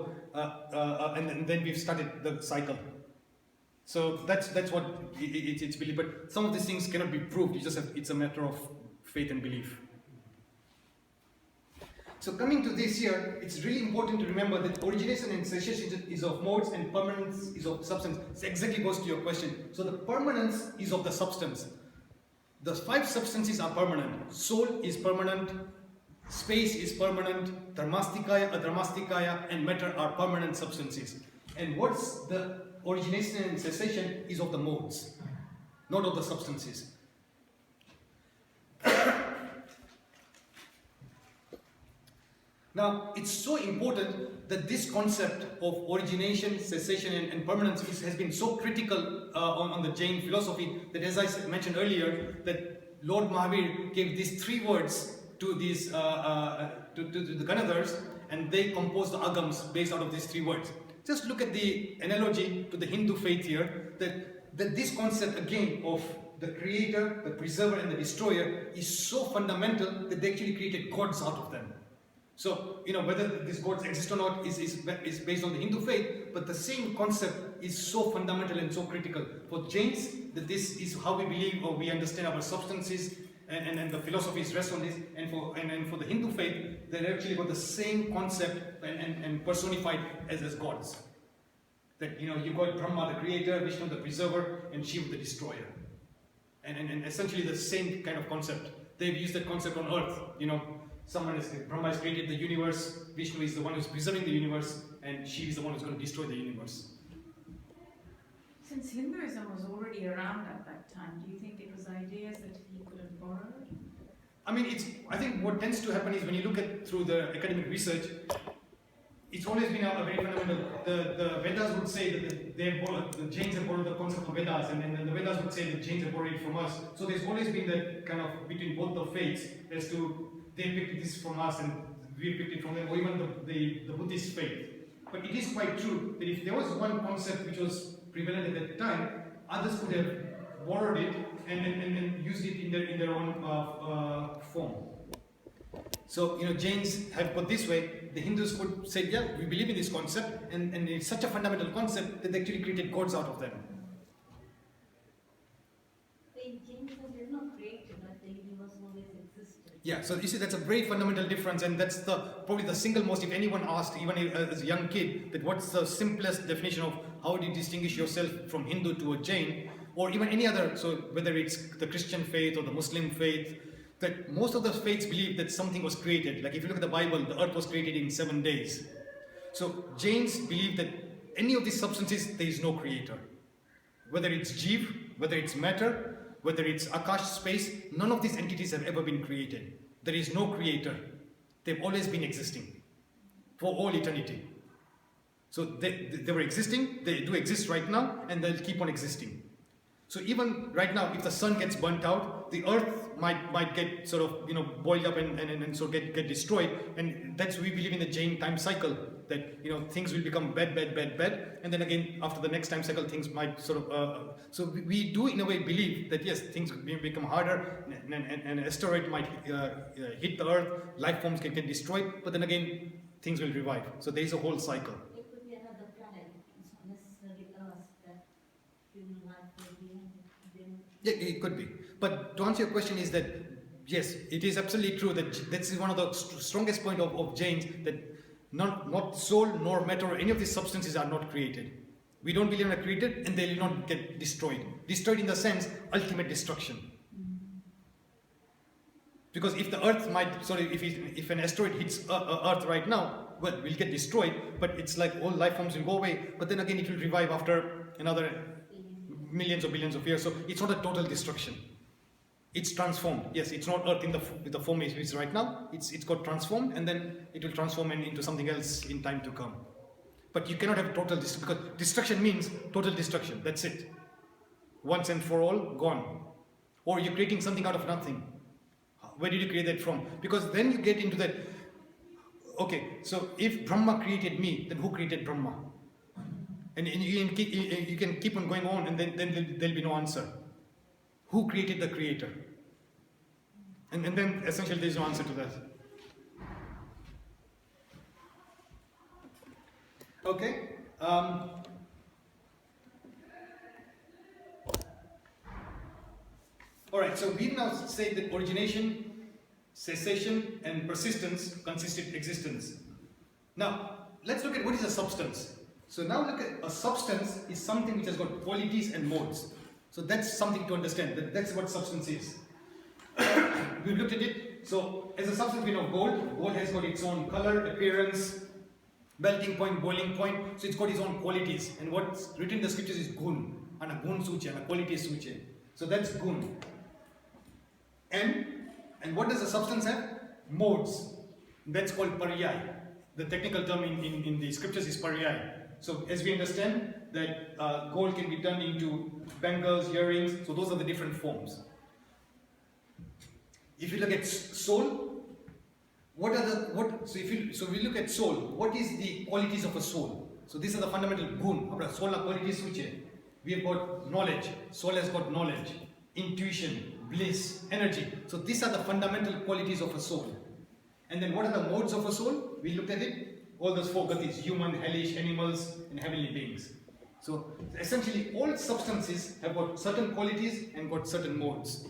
and then we've started the cycle. So that's what it's believed. But some of these things cannot be proved. It's a matter of faith and belief. So coming to this here, it's really important to remember that origination and cessation is of modes and permanence is of substance. This exactly goes to your question. So the permanence is of the substance. The 5 substances are permanent. Soul is permanent, space is permanent, Dharmastikaya, Adharmastikaya and matter are permanent substances. And what's the origination and cessation is of the modes, not of the substances. Now, it's so important that this concept of origination, cessation, and permanence has been so critical on the Jain philosophy that, as I mentioned earlier, that Lord Mahavir gave these 3 words to these to the Ganadhars, and they composed the agams based out of these 3 words. Just look at the analogy to the Hindu faith here, that this concept again of the creator, the preserver, and the destroyer is so fundamental that they actually created gods out of them. So, whether these gods exist or not is based on the Hindu faith, but the same concept is so fundamental and so critical. For Jains, that this is how we believe or we understand our substances, and the philosophies rest on this, and for the Hindu faith, they actually got the same concept and personified as gods. That, you got Brahma the creator, Vishnu the preserver, and Shiva the destroyer. And essentially the same kind of concept. They've used that concept on earth, Brahma has created the universe, Vishnu is the one who's preserving the universe, and Shiva is the one who's going to destroy the universe. Since Hinduism was already around at that time, do you think it was ideas that he could have borrowed? I think what tends to happen is when you look at through the academic research, it's always been a very fundamental. The Vedas would say that the Jains have borrowed the concept of Vedas, and then the Vedas would say that Jains have borrowed it from us. So there's always been that kind of between both the faiths as to they picked this from us and we picked it from them, or even the Buddhist faith. But it is quite true that if there was one concept which was prevalent at that time, others could have borrowed it and used it in their own form. So, Jains have put this way, the Hindus could say, yeah, we believe in this concept, and it's such a fundamental concept that they actually created gods out of them. The Jainism did not create it, but the universe always existed. Yeah, so you see, that's a very fundamental difference, and that's probably the single most, if anyone asked, even as a young kid, that what's the simplest definition of how do you distinguish yourself from Hindu to a Jain, or even any other, so whether it's the Christian faith or the Muslim faith, that most of the faiths believe that something was created. Like if you look at the Bible, the earth was created in 7 days. So Jains believe that any of these substances, there is no creator. Whether it's Jeev, whether it's matter, whether it's Akash, space, none of these entities have ever been created. There is no creator. They've always been existing for all eternity. So they were existing, they do exist right now, and they'll keep on existing. So even right now, if the sun gets burnt out, the earth might get sort of boiled up and so get destroyed, and that's we believe in the Jain time cycle, that things will become bad, and then again after the next time cycle things might sort of so we do in a way believe that yes, things will become harder, and an asteroid might hit the earth, life forms can get destroyed, but then again things will revive. So there is a whole cycle. It could be another planet. It's not necessarily Earth that human life will be in. Yeah, it could be. But to answer your question is that, yes, it is absolutely true that this is one of the strongest point of Jains, that not soul nor matter or any of these substances are not created. We don't believe in a created, and they will not get destroyed. Destroyed in the sense, ultimate destruction. Because if the earth if an asteroid hits earth right now, well, we'll get destroyed, but it's like all life forms will go away, but then again it will revive after another millions or billions of years. So it's not a total destruction. It's transformed. Yes, it's not earth in the form it is right now. It's got transformed, and then it will transform into something else in time to come. But you cannot have total destruction, because destruction means total destruction. That's it. Once and for all, gone. Or you're creating something out of nothing. Where did you create that from? Because then you get into that, okay, so if Brahma created me, then who created Brahma? And you can keep on going on, and then there'll be no answer. Who created the creator? And then essentially there's no answer to that. Okay. Alright, so we've now said that origination, cessation, and persistence consisted existence. Now, let's look at what is a substance. So now look at a substance is something which has got qualities and modes. So that's something to understand. That's what substance is. We've looked at it. So as a substance, we know gold. Gold has got its own color, appearance, melting point, boiling point. So it's got its own qualities. And what's written in the scriptures is gun. And a gun suche, and a quality suche. So that's gun. And what does a substance have? Modes. That's called Paryaya. The technical term in the scriptures is Paryaya. So as we understand that gold can be turned into bangles, earrings, so those are the different forms. If you look at soul, so we look at soul, what is the qualities of a soul? So these are the fundamental Guna. Soul qualities which we have got knowledge, soul has got knowledge, intuition, bliss, energy. So these are the fundamental qualities of a soul. And then what are the modes of a soul? We looked at it, all those four gatis, human, hellish, animals, and heavenly beings. So essentially all substances have got certain qualities and got certain modes.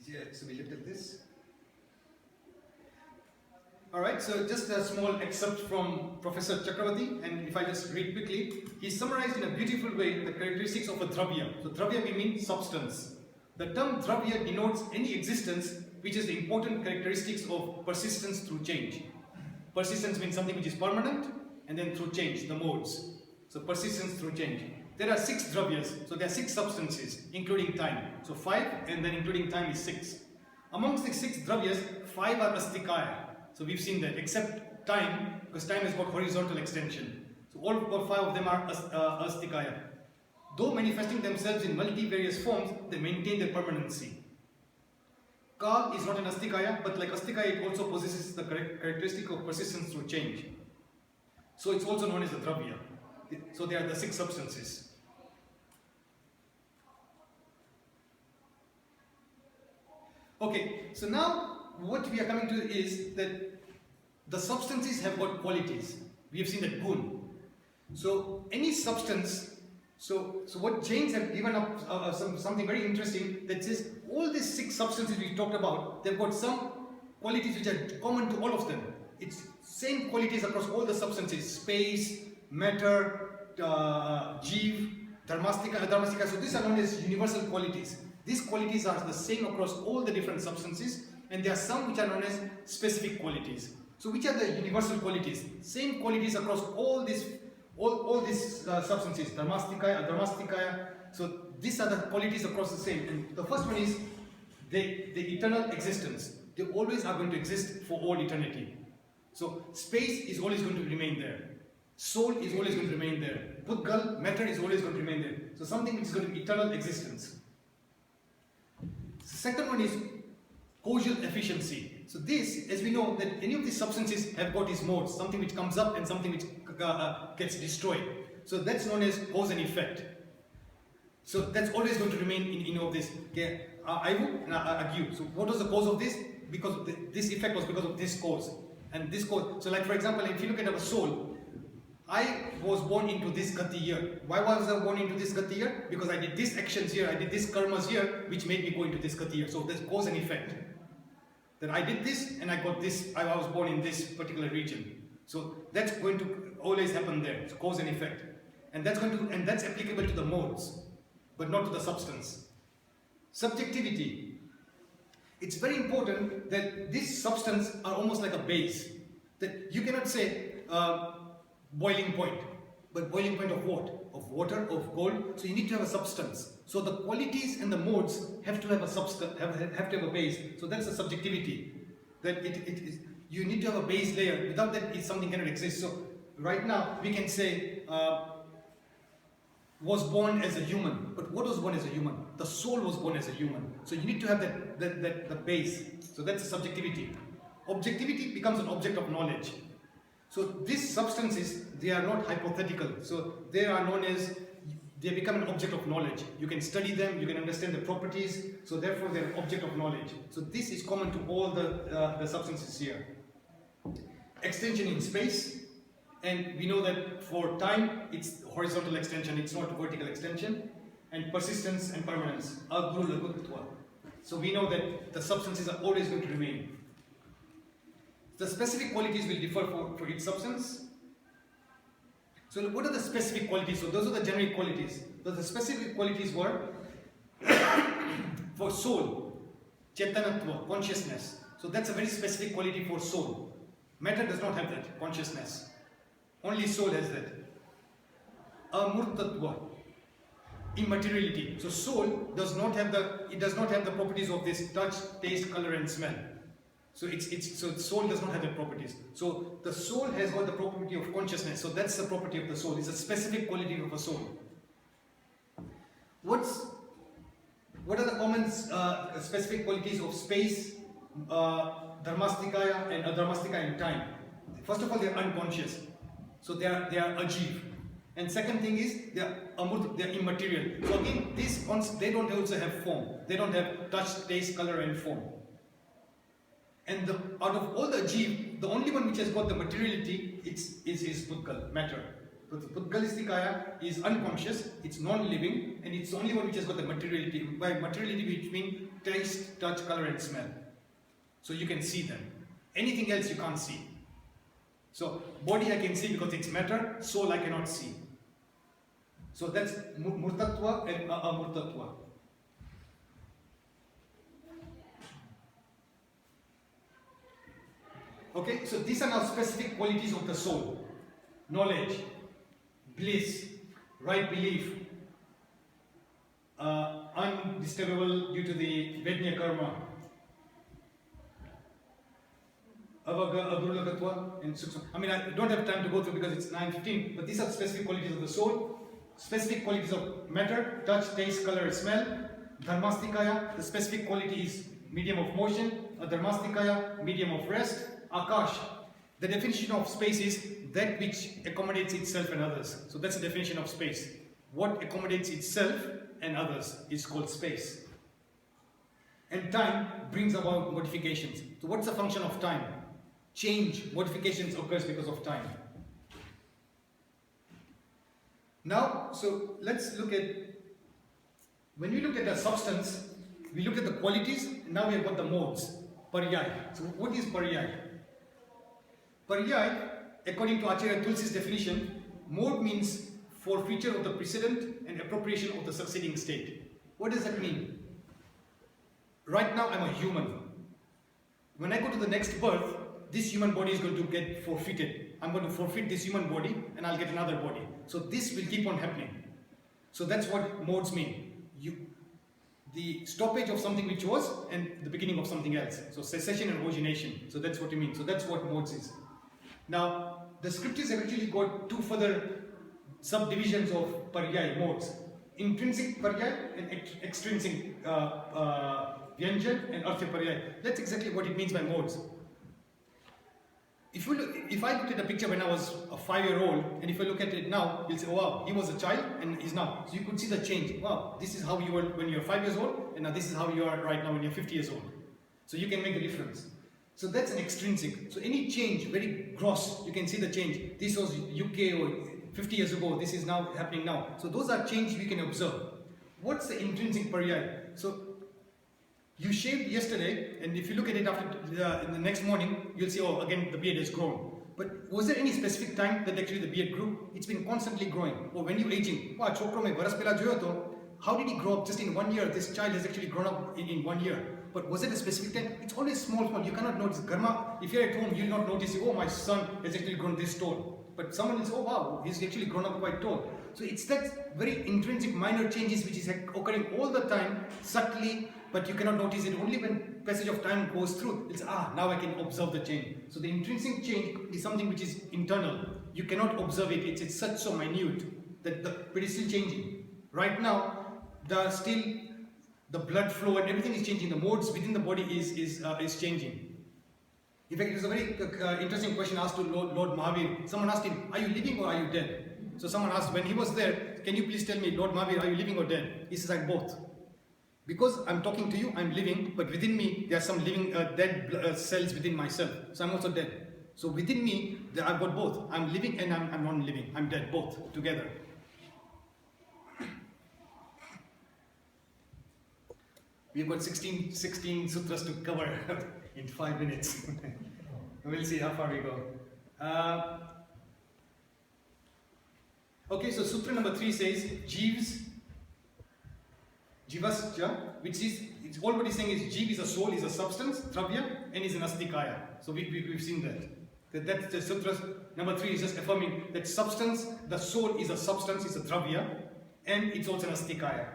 Yeah, so we looked at this. Alright, so just a small excerpt from Professor Chakravarti, and if I just read quickly, he summarized in a beautiful way the characteristics of a Dravya. So Dravya we mean substance. The term Dravya denotes any existence which has the important characteristics of persistence through change. Persistence means something which is permanent, and then through change, the modes. So persistence through change. There are 6 Dravyas, so there are 6 substances, including time. So 5, and then including time is 6. Amongst the 6 Dravyas, 5 are Astikaya. So we've seen that, except time, because time has got horizontal extension. So all 5 of them are Astikaya. Though manifesting themselves in multivarious forms, they maintain their permanency. Kal is not an Astikaya, but like Astikaya, it also possesses the characteristic of persistence through change. So it's also known as the Dravya. So they are the 6 substances. Okay, so now what we are coming to is that the substances have got qualities. We have seen that Guna. So any substance, so what Jains have given up something very interesting that says all these 6 substances we talked about, they've got some qualities which are common to all of them. It's same qualities across all the substances: space, matter, Jeev, Dharmastikaya, Adharmastikaya. So these are known as universal qualities. These qualities are the same across all the different substances, and there are some which are known as specific qualities. So which are the universal qualities? Same qualities across all these substances, Dharmastikaya, Adharmastikaya. So these are the qualities across the same. And the first one is the eternal existence. They always are going to exist for all eternity. So space is always going to remain there. Soul is always going to remain there. Pudgal, matter is always going to remain there. So something which is going to be eternal existence. The second one is causal efficiency. So this, as we know, that any of these substances have got these modes, something which comes up and something which gets destroyed. So that's known as cause and effect. So that's always going to remain in all this. Okay, I would argue. So what was the cause of this? Because of this effect was because of this cause. And this cause, so like for example, if you look at our soul, I was born into this gati year. Why was I born into this gati year? Because I did these actions here, I did this karmas here, which made me go into this gati year. So there's cause and effect. That I did this and I got this, I was born in this particular region. So that's going to always happen there. It's cause and effect. And that's applicable to the modes, but not to the substance. Subjectivity. It's very important that this substance are almost like a base. That you cannot say boiling point, but boiling point of what? Of water, of gold. So you need to have a substance. So the qualities and the modes have to have a substance, have to have a base. So that's the subjectivity. That you need to have a base layer. Without that, something cannot exist. So right now we can say was born as a human. But what was born as a human? The soul was born as a human. So you need to have the base. So that's the subjectivity. Objectivity becomes an object of knowledge. So these substances, they are not hypothetical. So they are known as, they become an object of knowledge. You can study them, you can understand the properties. So therefore they are an object of knowledge. So this is common to all the substances here. Extension in space. And we know that for time, it's horizontal extension, it's not vertical extension. And persistence and permanence. So we know that the substances are always going to remain. The specific qualities will differ for each substance. So what are the specific qualities? So those are the generic qualities. So the specific qualities were for soul, chetanatva, consciousness. So that's a very specific quality for soul. Matter does not have that, consciousness. Only soul has that. Amurtatva. immateriality. So soul does not have the properties of this touch, taste, color and smell. So soul does not have the properties. So the soul has got the property of consciousness. So that's the property of the soul. It's a specific quality of a soul. What are the common specific qualities of space, Dharmastikaya and Adharmastikaya in time? First of all, they are unconscious. So they are Rajeev. And second thing is they are amurta, they are immaterial. So again, they don't also have form. They don't have touch, taste, color and form. And out of all the Rajeev, the only one which has got the materiality is Pudgal, matter. So the Pudgalistikaya is unconscious, it's non-living, and it's the only one which has got the materiality. By materiality, which means taste, touch, color and smell. So you can see them. Anything else you can't see. So body I can see because it's matter, soul I cannot see. So that's Murtatva and Amurtatva. Okay, so these are now specific qualities of the soul. Knowledge, bliss, right belief, undisturbable due to the Vednya karma, Avaga, Abhurlagatva, and Sukshma. I mean, I don't have time to go through because it's 9:15, but these are specific qualities of the soul, specific qualities of matter, touch, taste, color, smell. Dharmastikaya, the specific quality is medium of motion. Adharmastikaya, medium of rest. Akash, the definition of space is that which accommodates itself and others. So that's the definition of space. What accommodates itself and others is called space. And time brings about modifications. So what's the function of time? Change, modifications occurs because of time. Now, so let's look at, when we look at the substance, we look at the qualities, and now we have got the modes. Paryaya. So what is Paryaya? Paryaya, according to Acharya Tulsi's definition, mode means forfeiture of the precedent and appropriation of the succeeding state. What does that mean? Right now I'm a human. When I go to the next birth, this human body is going to get forfeited. I'm going to forfeit this human body and I'll get another body. So this will keep on happening. So that's what modes mean. The stoppage of something which was and the beginning of something else. So cessation and origination. So that's what you mean. So that's what modes is. Now, the scriptures have actually got two further subdivisions of Paryaya, modes. Intrinsic Paryaya and extrinsic Vyanjan and Arthya Paryaya. That's exactly what it means by modes. If I looked at a picture when I was a 5-year-old, and if I look at it now, you'll say, oh, wow, he was a child and he's now. So you could see the change. Wow, this is how you were when you're 5 years old, and now this is how you are right now when you're 50 years old. So you can make a difference. So that's an extrinsic. So any change, very gross, you can see the change. This was UK or 50 years ago, this is now happening now. So those are changes we can observe. What's the intrinsic Paryaya? So you shaved yesterday, and if you look at it after in the next morning, you'll see, oh, again the beard has grown. But was there any specific time that actually the beard grew? It's been constantly growing. Or when you're aging, wow, chokro mein baras pehla joyo to, how did he grow up just in 1 year? This child has actually grown up in 1 year. But was it a specific time? It's always small. You cannot notice. Garma, if you're at home, you'll not notice, oh, my son has actually grown this tall. But someone will say, oh wow, he's actually grown up quite tall. So it's that very intrinsic minor changes which is occurring all the time, subtly, but you cannot notice it. Only when passage of time goes through, it's, now I can observe the change. So the intrinsic change is something which is internal. You cannot observe it. It's such so minute that but it's still changing. Right now, the blood flow and everything is changing. The modes within the body is changing. In fact, it was a very interesting question asked to Lord Mahavir. Someone asked him, are you living or are you dead? So someone asked, when he was there, can you please tell me, Lord Mahavir, are you living or dead? He says, I'm both. Because I'm talking to you, I'm living, but within me, there are some living dead cells within myself. So I'm also dead. So within me, I've got both. I'm living and I'm non-living. I'm dead, both together. We've got 16 sutras to cover in 5 minutes. We'll see how far we go. Okay, so sutra number 3 says Jivascha, which is, it's all what he's saying is Jiv is a soul, is a substance, Dravya, and is an Astikaya. So we've seen that. That's the sutra number 3 is just affirming that substance, the soul is a substance, is a Dravya, and it's also an Astikaya.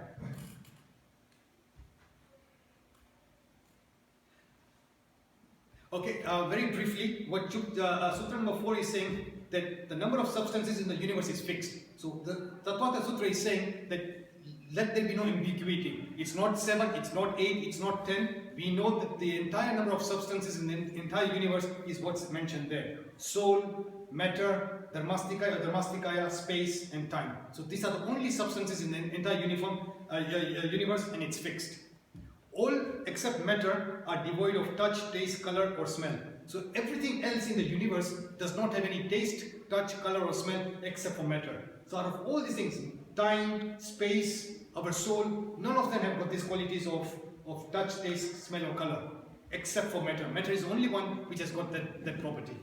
Okay, very briefly, what Sutra number 4 is saying that the number of substances in the universe is fixed. So the Tattvartha Sutra is saying that let there be no ambiguity. It's not 7, it's not 8, it's not 10. We know that the entire number of substances in the entire universe is what's mentioned there. Soul, matter, Dharmastikaya, Adharmastikaya, space and time. So these are the only substances in the entire universe, and it's fixed. All except matter are devoid of touch, taste, color or smell. So everything else in the universe does not have any taste, touch, color or smell except for matter. So out of all these things, time, space, our soul, none of them have got these qualities of touch, taste, smell or color except for matter. Matter is the only one which has got that property.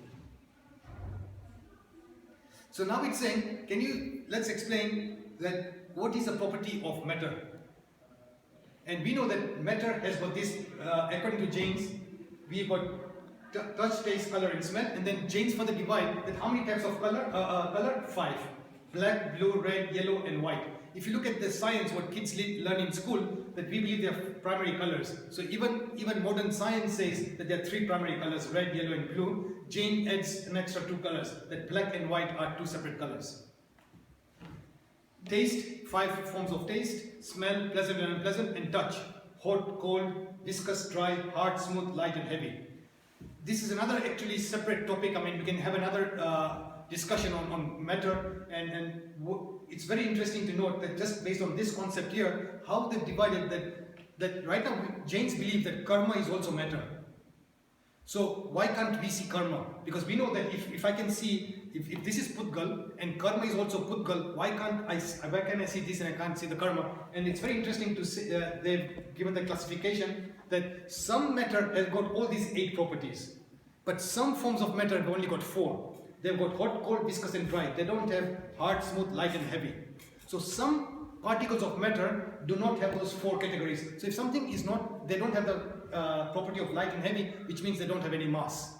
So now it's saying, let's explain that what is the property of matter? And we know that matter has got this, according to Jains, we've got touch, taste, color and smell, and then Jains further divide that how many types of color? 5. Black, blue, red, yellow and white. If you look at the science, what kids learn in school, that we believe they are primary colors. So even modern science says that there are 3 primary colors, red, yellow and blue. Jain adds an extra 2 colors, that black and white are 2 separate colors. Taste, 5 forms of taste, smell, pleasant and unpleasant, and touch, hot, cold, viscous, dry, hard, smooth, light and heavy. This is another actually separate topic. I mean, we can have another discussion on matter, and it's very interesting to note that just based on this concept here, how they've divided that right now Jains believe that karma is also matter. So why can't we see karma? Because we know that if I can see, if this is Pudgal and karma is also Pudgal, why can I see this and I can't see the karma? And it's very interesting to see, they've given the classification that some matter has got all these 8 properties, but some forms of matter have only got 4. They've got hot, cold, viscous and dry. They don't have hard, smooth, light and heavy. So some particles of matter do not have those 4 categories. So if something is not, they don't have the property of light and heavy, which means they don't have any mass.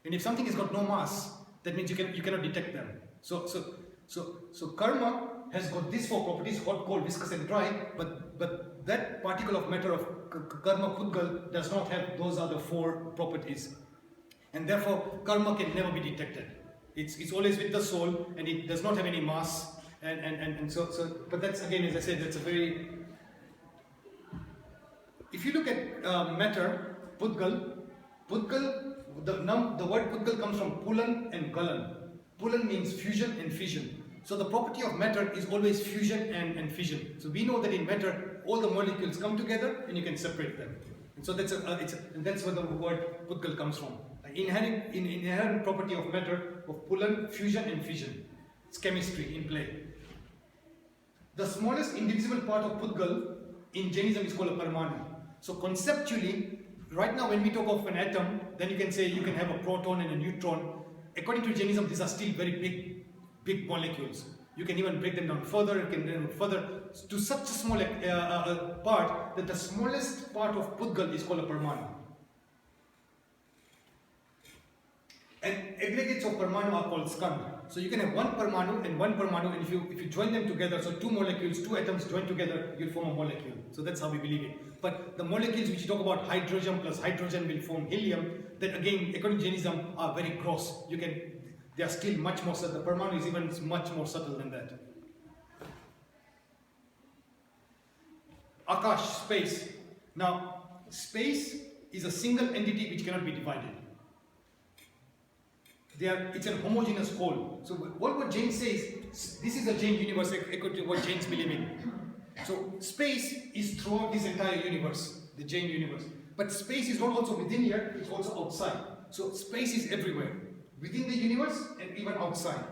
And if something has got no mass, that means you cannot detect them. So karma has got these 4 properties, hot, cold, viscous and dry, but that particle of matter of karma Pudgal does not have those other 4 properties. And therefore karma can never be detected. It's always with the soul and it does not have any mass. And so but that's again, as I said, that's a very, if you look at matter, Pudgal, the word Pudgal comes from Pulan and Galan. Pulan means fusion and fission. So the property of matter is always fusion and fission. So we know that in matter, all the molecules come together and you can separate them. And so that's where the word Pudgal comes from. Inherent property of matter of Pulan, fusion and fission. It's chemistry in play. The smallest indivisible part of Pudgal in Jainism is called a Parmanu. So conceptually, right now when we talk of an atom, then you can say you can have a proton and a neutron. According to Jainism, these are still very big molecules. You can even break them down further, you can then further to such a small part that the smallest part of Pudgal is called a Parmanu. And aggregates of Parmanu are called Skand. So you can have one Parmanu, and if you join them together, so 2 molecules, 2 atoms joined together, you'll form a molecule. So that's how we believe it. But the molecules which you talk about, hydrogen plus hydrogen will form helium, that again, according to Jainism, are very gross. They are still much more subtle. The Parmanu is even much more subtle than that. Akash, space. Now, space is a single entity which cannot be divided. It's a homogeneous whole. So what Jain says, this is the Jain universe according to what Jains believe in. So space is throughout this entire universe, the Jain universe. But space is not also within here, it's also outside. So space is everywhere, within the universe and even outside.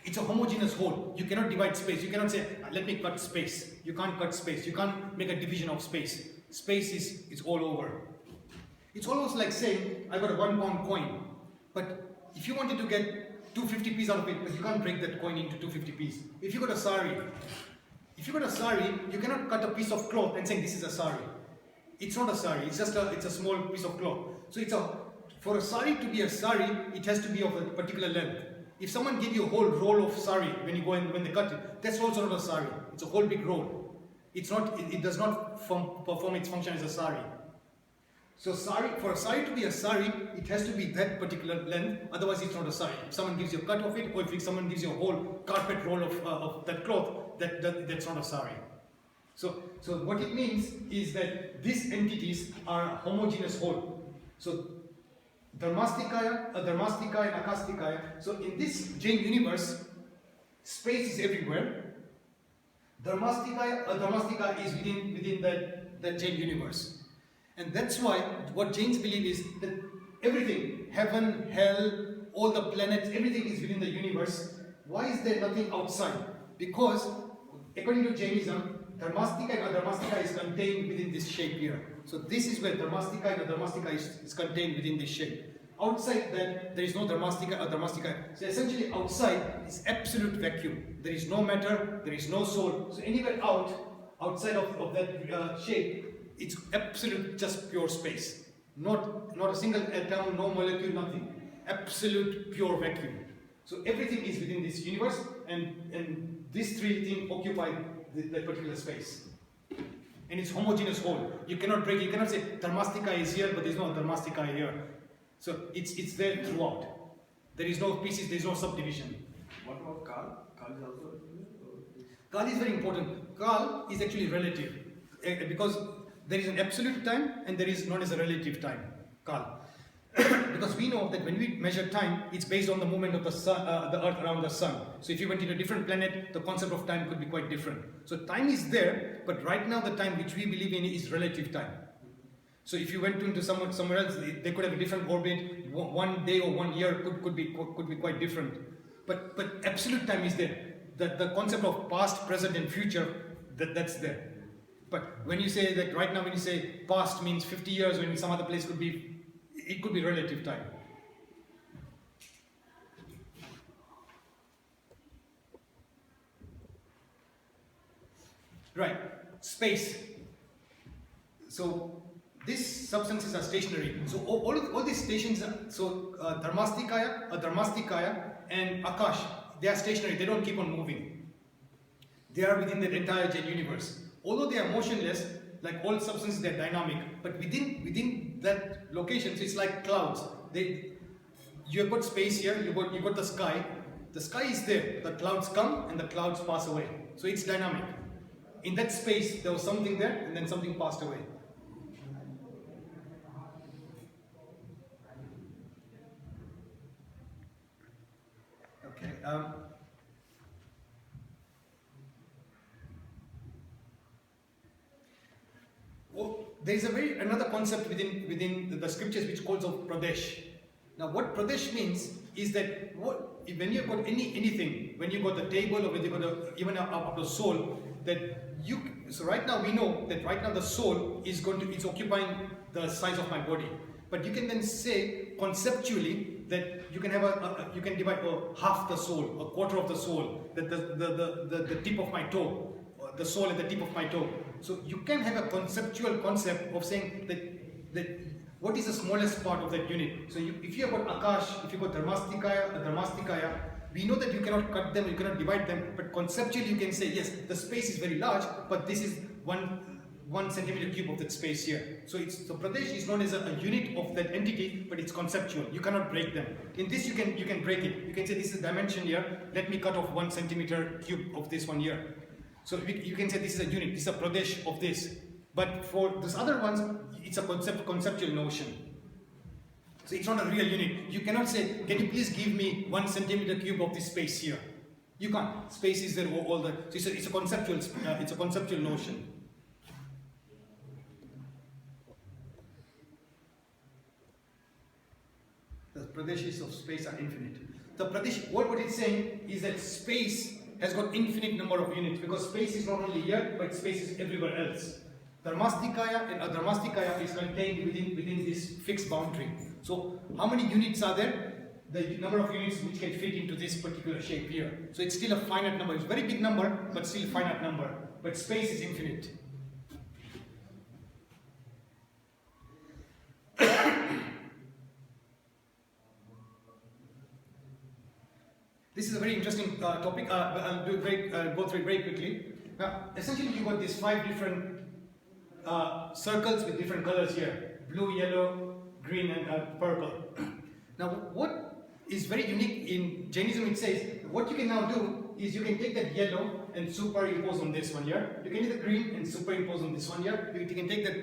It's a homogeneous whole. You cannot divide space. You cannot say, let me cut space. You can't cut space. You can't make a division of space. Space is all over. It's almost like saying, I got a £1 coin, but if you wanted to get 250p's out of it, but you can't break that coin into 250p's. If you got a sari, you cannot cut a piece of cloth and say this is a sari. It's not a sari, it's a small piece of cloth. So for a sari to be a sari, it has to be of a particular length. If someone give you a whole roll of sari when you go in, when they cut it, that's also not a sari. It's a whole big roll. It's not. It does not perform its function as a sari. So for a sari to be a sari, it has to be that particular length. Otherwise, it's not a sari. If someone gives you a cut of it, or if someone gives you a whole carpet roll of that cloth, that's not a sari. So what it means is that these entities are a homogeneous whole. So Dharmastikaya, Adharmastikaya, and Akastikaya. So in this Jain universe, space is everywhere. Dharmastikaya, Adharmastikaya is within that Jain universe. And that's why what Jains believe is that everything, heaven, hell, all the planets, everything is within the universe. Why is there nothing outside? Because according to Jainism, Dharmastikaya and Adharmastikaya is contained within this shape here. So this is where Dharmastikaya and Adharmastikaya is contained within this shape. Outside that, there is no Dharmastikaya or Adharmastikaya. So essentially outside is absolute vacuum. There is no matter, there is no soul. So anywhere outside of that shape, it's absolute, just pure space. Not a single atom, no molecule, nothing. Absolute pure vacuum. So everything is within this universe, and these three things occupy that particular space. And it's homogeneous whole. You cannot break it. You cannot say Dharmastikaya is here, but there is no Dharmastikaya here. So it's there throughout. There is no pieces, there is no subdivision. What about Kal? Kal is also. Kal is very important. Kal is actually relative, because there is an absolute time and there is known as a relative time, Kal. Because we know that when we measure time, it's based on the movement of the sun, the earth around the sun. So if you went into a different planet, the concept of time could be quite different. So time is there, but right now the time which we believe in is relative time. So if you went into somewhere else, they could have a different orbit. 1 day or 1 year could be quite different. But absolute time is there. The concept of past, present, and future, that's there. But when you say that right now, when you say past means 50 years, when in some other place it could be relative time. Right, space. So these substances are stationary. So all these stations, Dharmastikaya, Adharmastikaya, and Akash, they are stationary. They don't keep on moving. They are within the entire Jain universe. Although they are motionless, like all substances, they are dynamic. But within that location, so it's like clouds. You have got space here. You got the sky. The sky is there. The clouds come and the clouds pass away. So it's dynamic. In that space, there was something there, and then something passed away. Okay. There is another concept within the scriptures which calls of Pradesh. Now, what Pradesh means is that when you got anything, when you got the table or when you got even up the soul, so right now we know that right now the soul is occupying the size of my body. But you can then say conceptually that you can have you can divide half the soul, a quarter of the soul, that the tip of my toe, the soul at the tip of my toe. So you can have a conceptual concept of saying that what is the smallest part of that unit. So if you have got Akash, if you have got Dharmastikaya, Adharmastikaya, we know that you cannot cut them, you cannot divide them, but conceptually you can say, yes, the space is very large, but this is one centimeter cube of that space here. So Pradesh is known as a unit of that entity, but it's conceptual. You cannot break them. In this you can break it. You can say this is a dimension here, let me cut off 1 centimeter cube of this one here. So you can say this is a unit, this is a Pradesh of this. But for these other ones, it's a conceptual notion. So it's not a real unit. You cannot say, can you please give me 1 centimeter cube of this space here? You can't. Space is there all the. So it's a conceptual notion. The Pradeshis of space are infinite. The Pradesh, what it's saying is that space has got infinite number of units, because space is not only here, but space is everywhere else. Dharmastikaya and Adharmastikaya is contained within this fixed boundary. So how many units are there? The number of units which can fit into this particular shape here. So it's still a finite number. It's a very big number, but still a finite number. But space is infinite. interesting topic. I'll go through it very quickly. Now, essentially, you got these 5 different circles with different colors here: blue, yellow, green, and purple. Now, what is very unique in Jainism, it says what you can now do is you can take that yellow and superimpose on this one here. You can take the green and superimpose on this one here. You can take the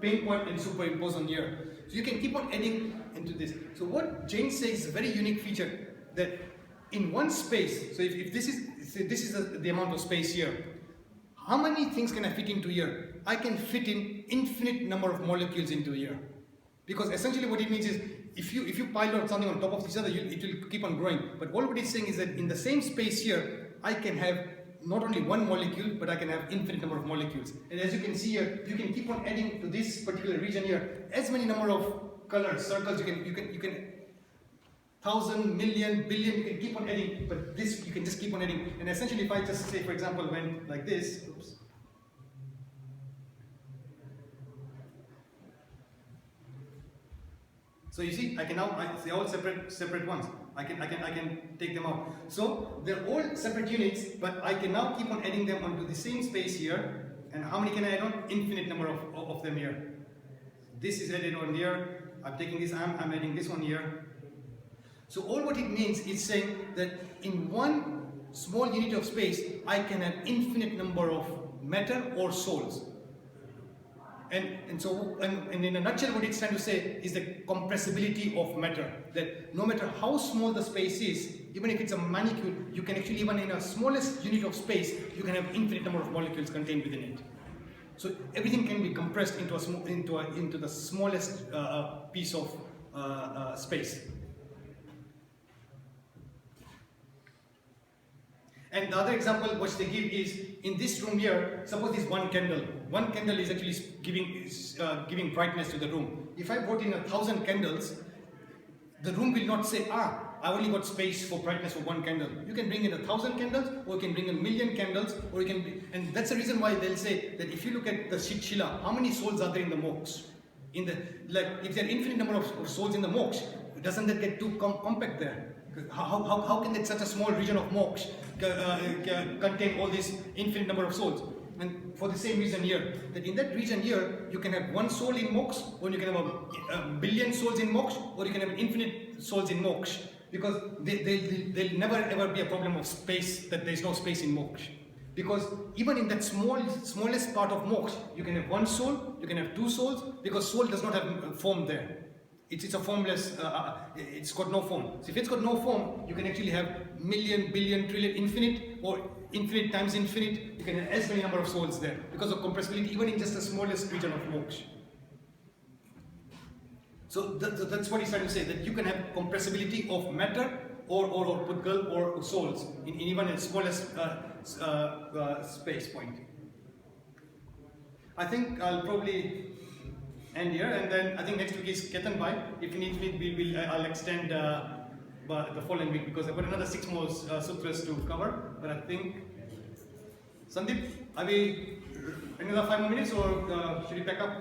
paint point and superimpose on here. So you can keep on adding into this. So what Jain says is a very unique feature, that in one space, so if this is the amount of space here, how many things can I fit into here? I can fit in infinite number of molecules into here. Because essentially what it means is, if you pile out something on top of each other, it will keep on growing. But all what it's saying is that in the same space here, I can have not only one molecule, but I can have infinite number of molecules. And as you can see here, you can keep on adding to this particular region here as many number of colors, circles. You can 1,000, million, billion. You can keep on adding, but this you can just keep on adding. And essentially, if I just say, for example, went like this, oops. So you see, I can now, they're all separate ones. I can take them out. So they're all separate units, but I can now keep on adding them onto the same space here. And how many can I add on? Infinite number of them here. This is added on here. I'm taking this, I'm adding this one here. So all what it means is saying that in one small unit of space, I can have infinite number of matter or souls. And in a nutshell, what it's trying to say is the compressibility of matter. That no matter how small the space is, even if it's a molecule, you can actually, even in a smallest unit of space, you can have infinite number of molecules contained within it. So everything can be compressed into the smallest piece of space. And the other example which they give is, in this room here, suppose this one candle. One candle is actually giving brightness to the room. If I brought in 1,000 candles, the room will not say, I only got space for brightness for one candle. You can bring in 1,000 candles, or you can bring in 1,000,000 candles, or you can, and that's the reason why they'll say that if you look at the Shila, how many souls are there in the moksha? If there are infinite number of souls in the moksha, doesn't that get too compact there? How can that such a small region of moksha contain all this infinite number of souls? And for the same reason here, that in that region here, you can have one soul in moksha, or you can have a billion souls in moksha, or you can have infinite souls in moksha. Because there'll never ever be a problem of space, that there's no space in moksha. Because even in that smallest part of moksha, you can have one soul, you can have 2 souls, because soul does not have form there. It's a formless, it's got no form. So if it's got no form, you can actually have million, billion, trillion, infinite, or infinite times infinite. You can have as many number of souls there because of compressibility, even in just the smallest region of moksha. So that's what he's trying to say, that you can have compressibility of matter or putgal or souls in even the smallest space point. I think I'll probably end here, and then I think next week is Ketan Bhai. If you need me, I'll extend the following week, because I've got another 6 more sutras to cover. But I think, Sandeep, are we another 5 more minutes, or should we pack up?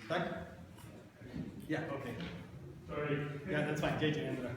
Back? Yeah, okay. Sorry. Yeah, that's fine. JJ, Indra.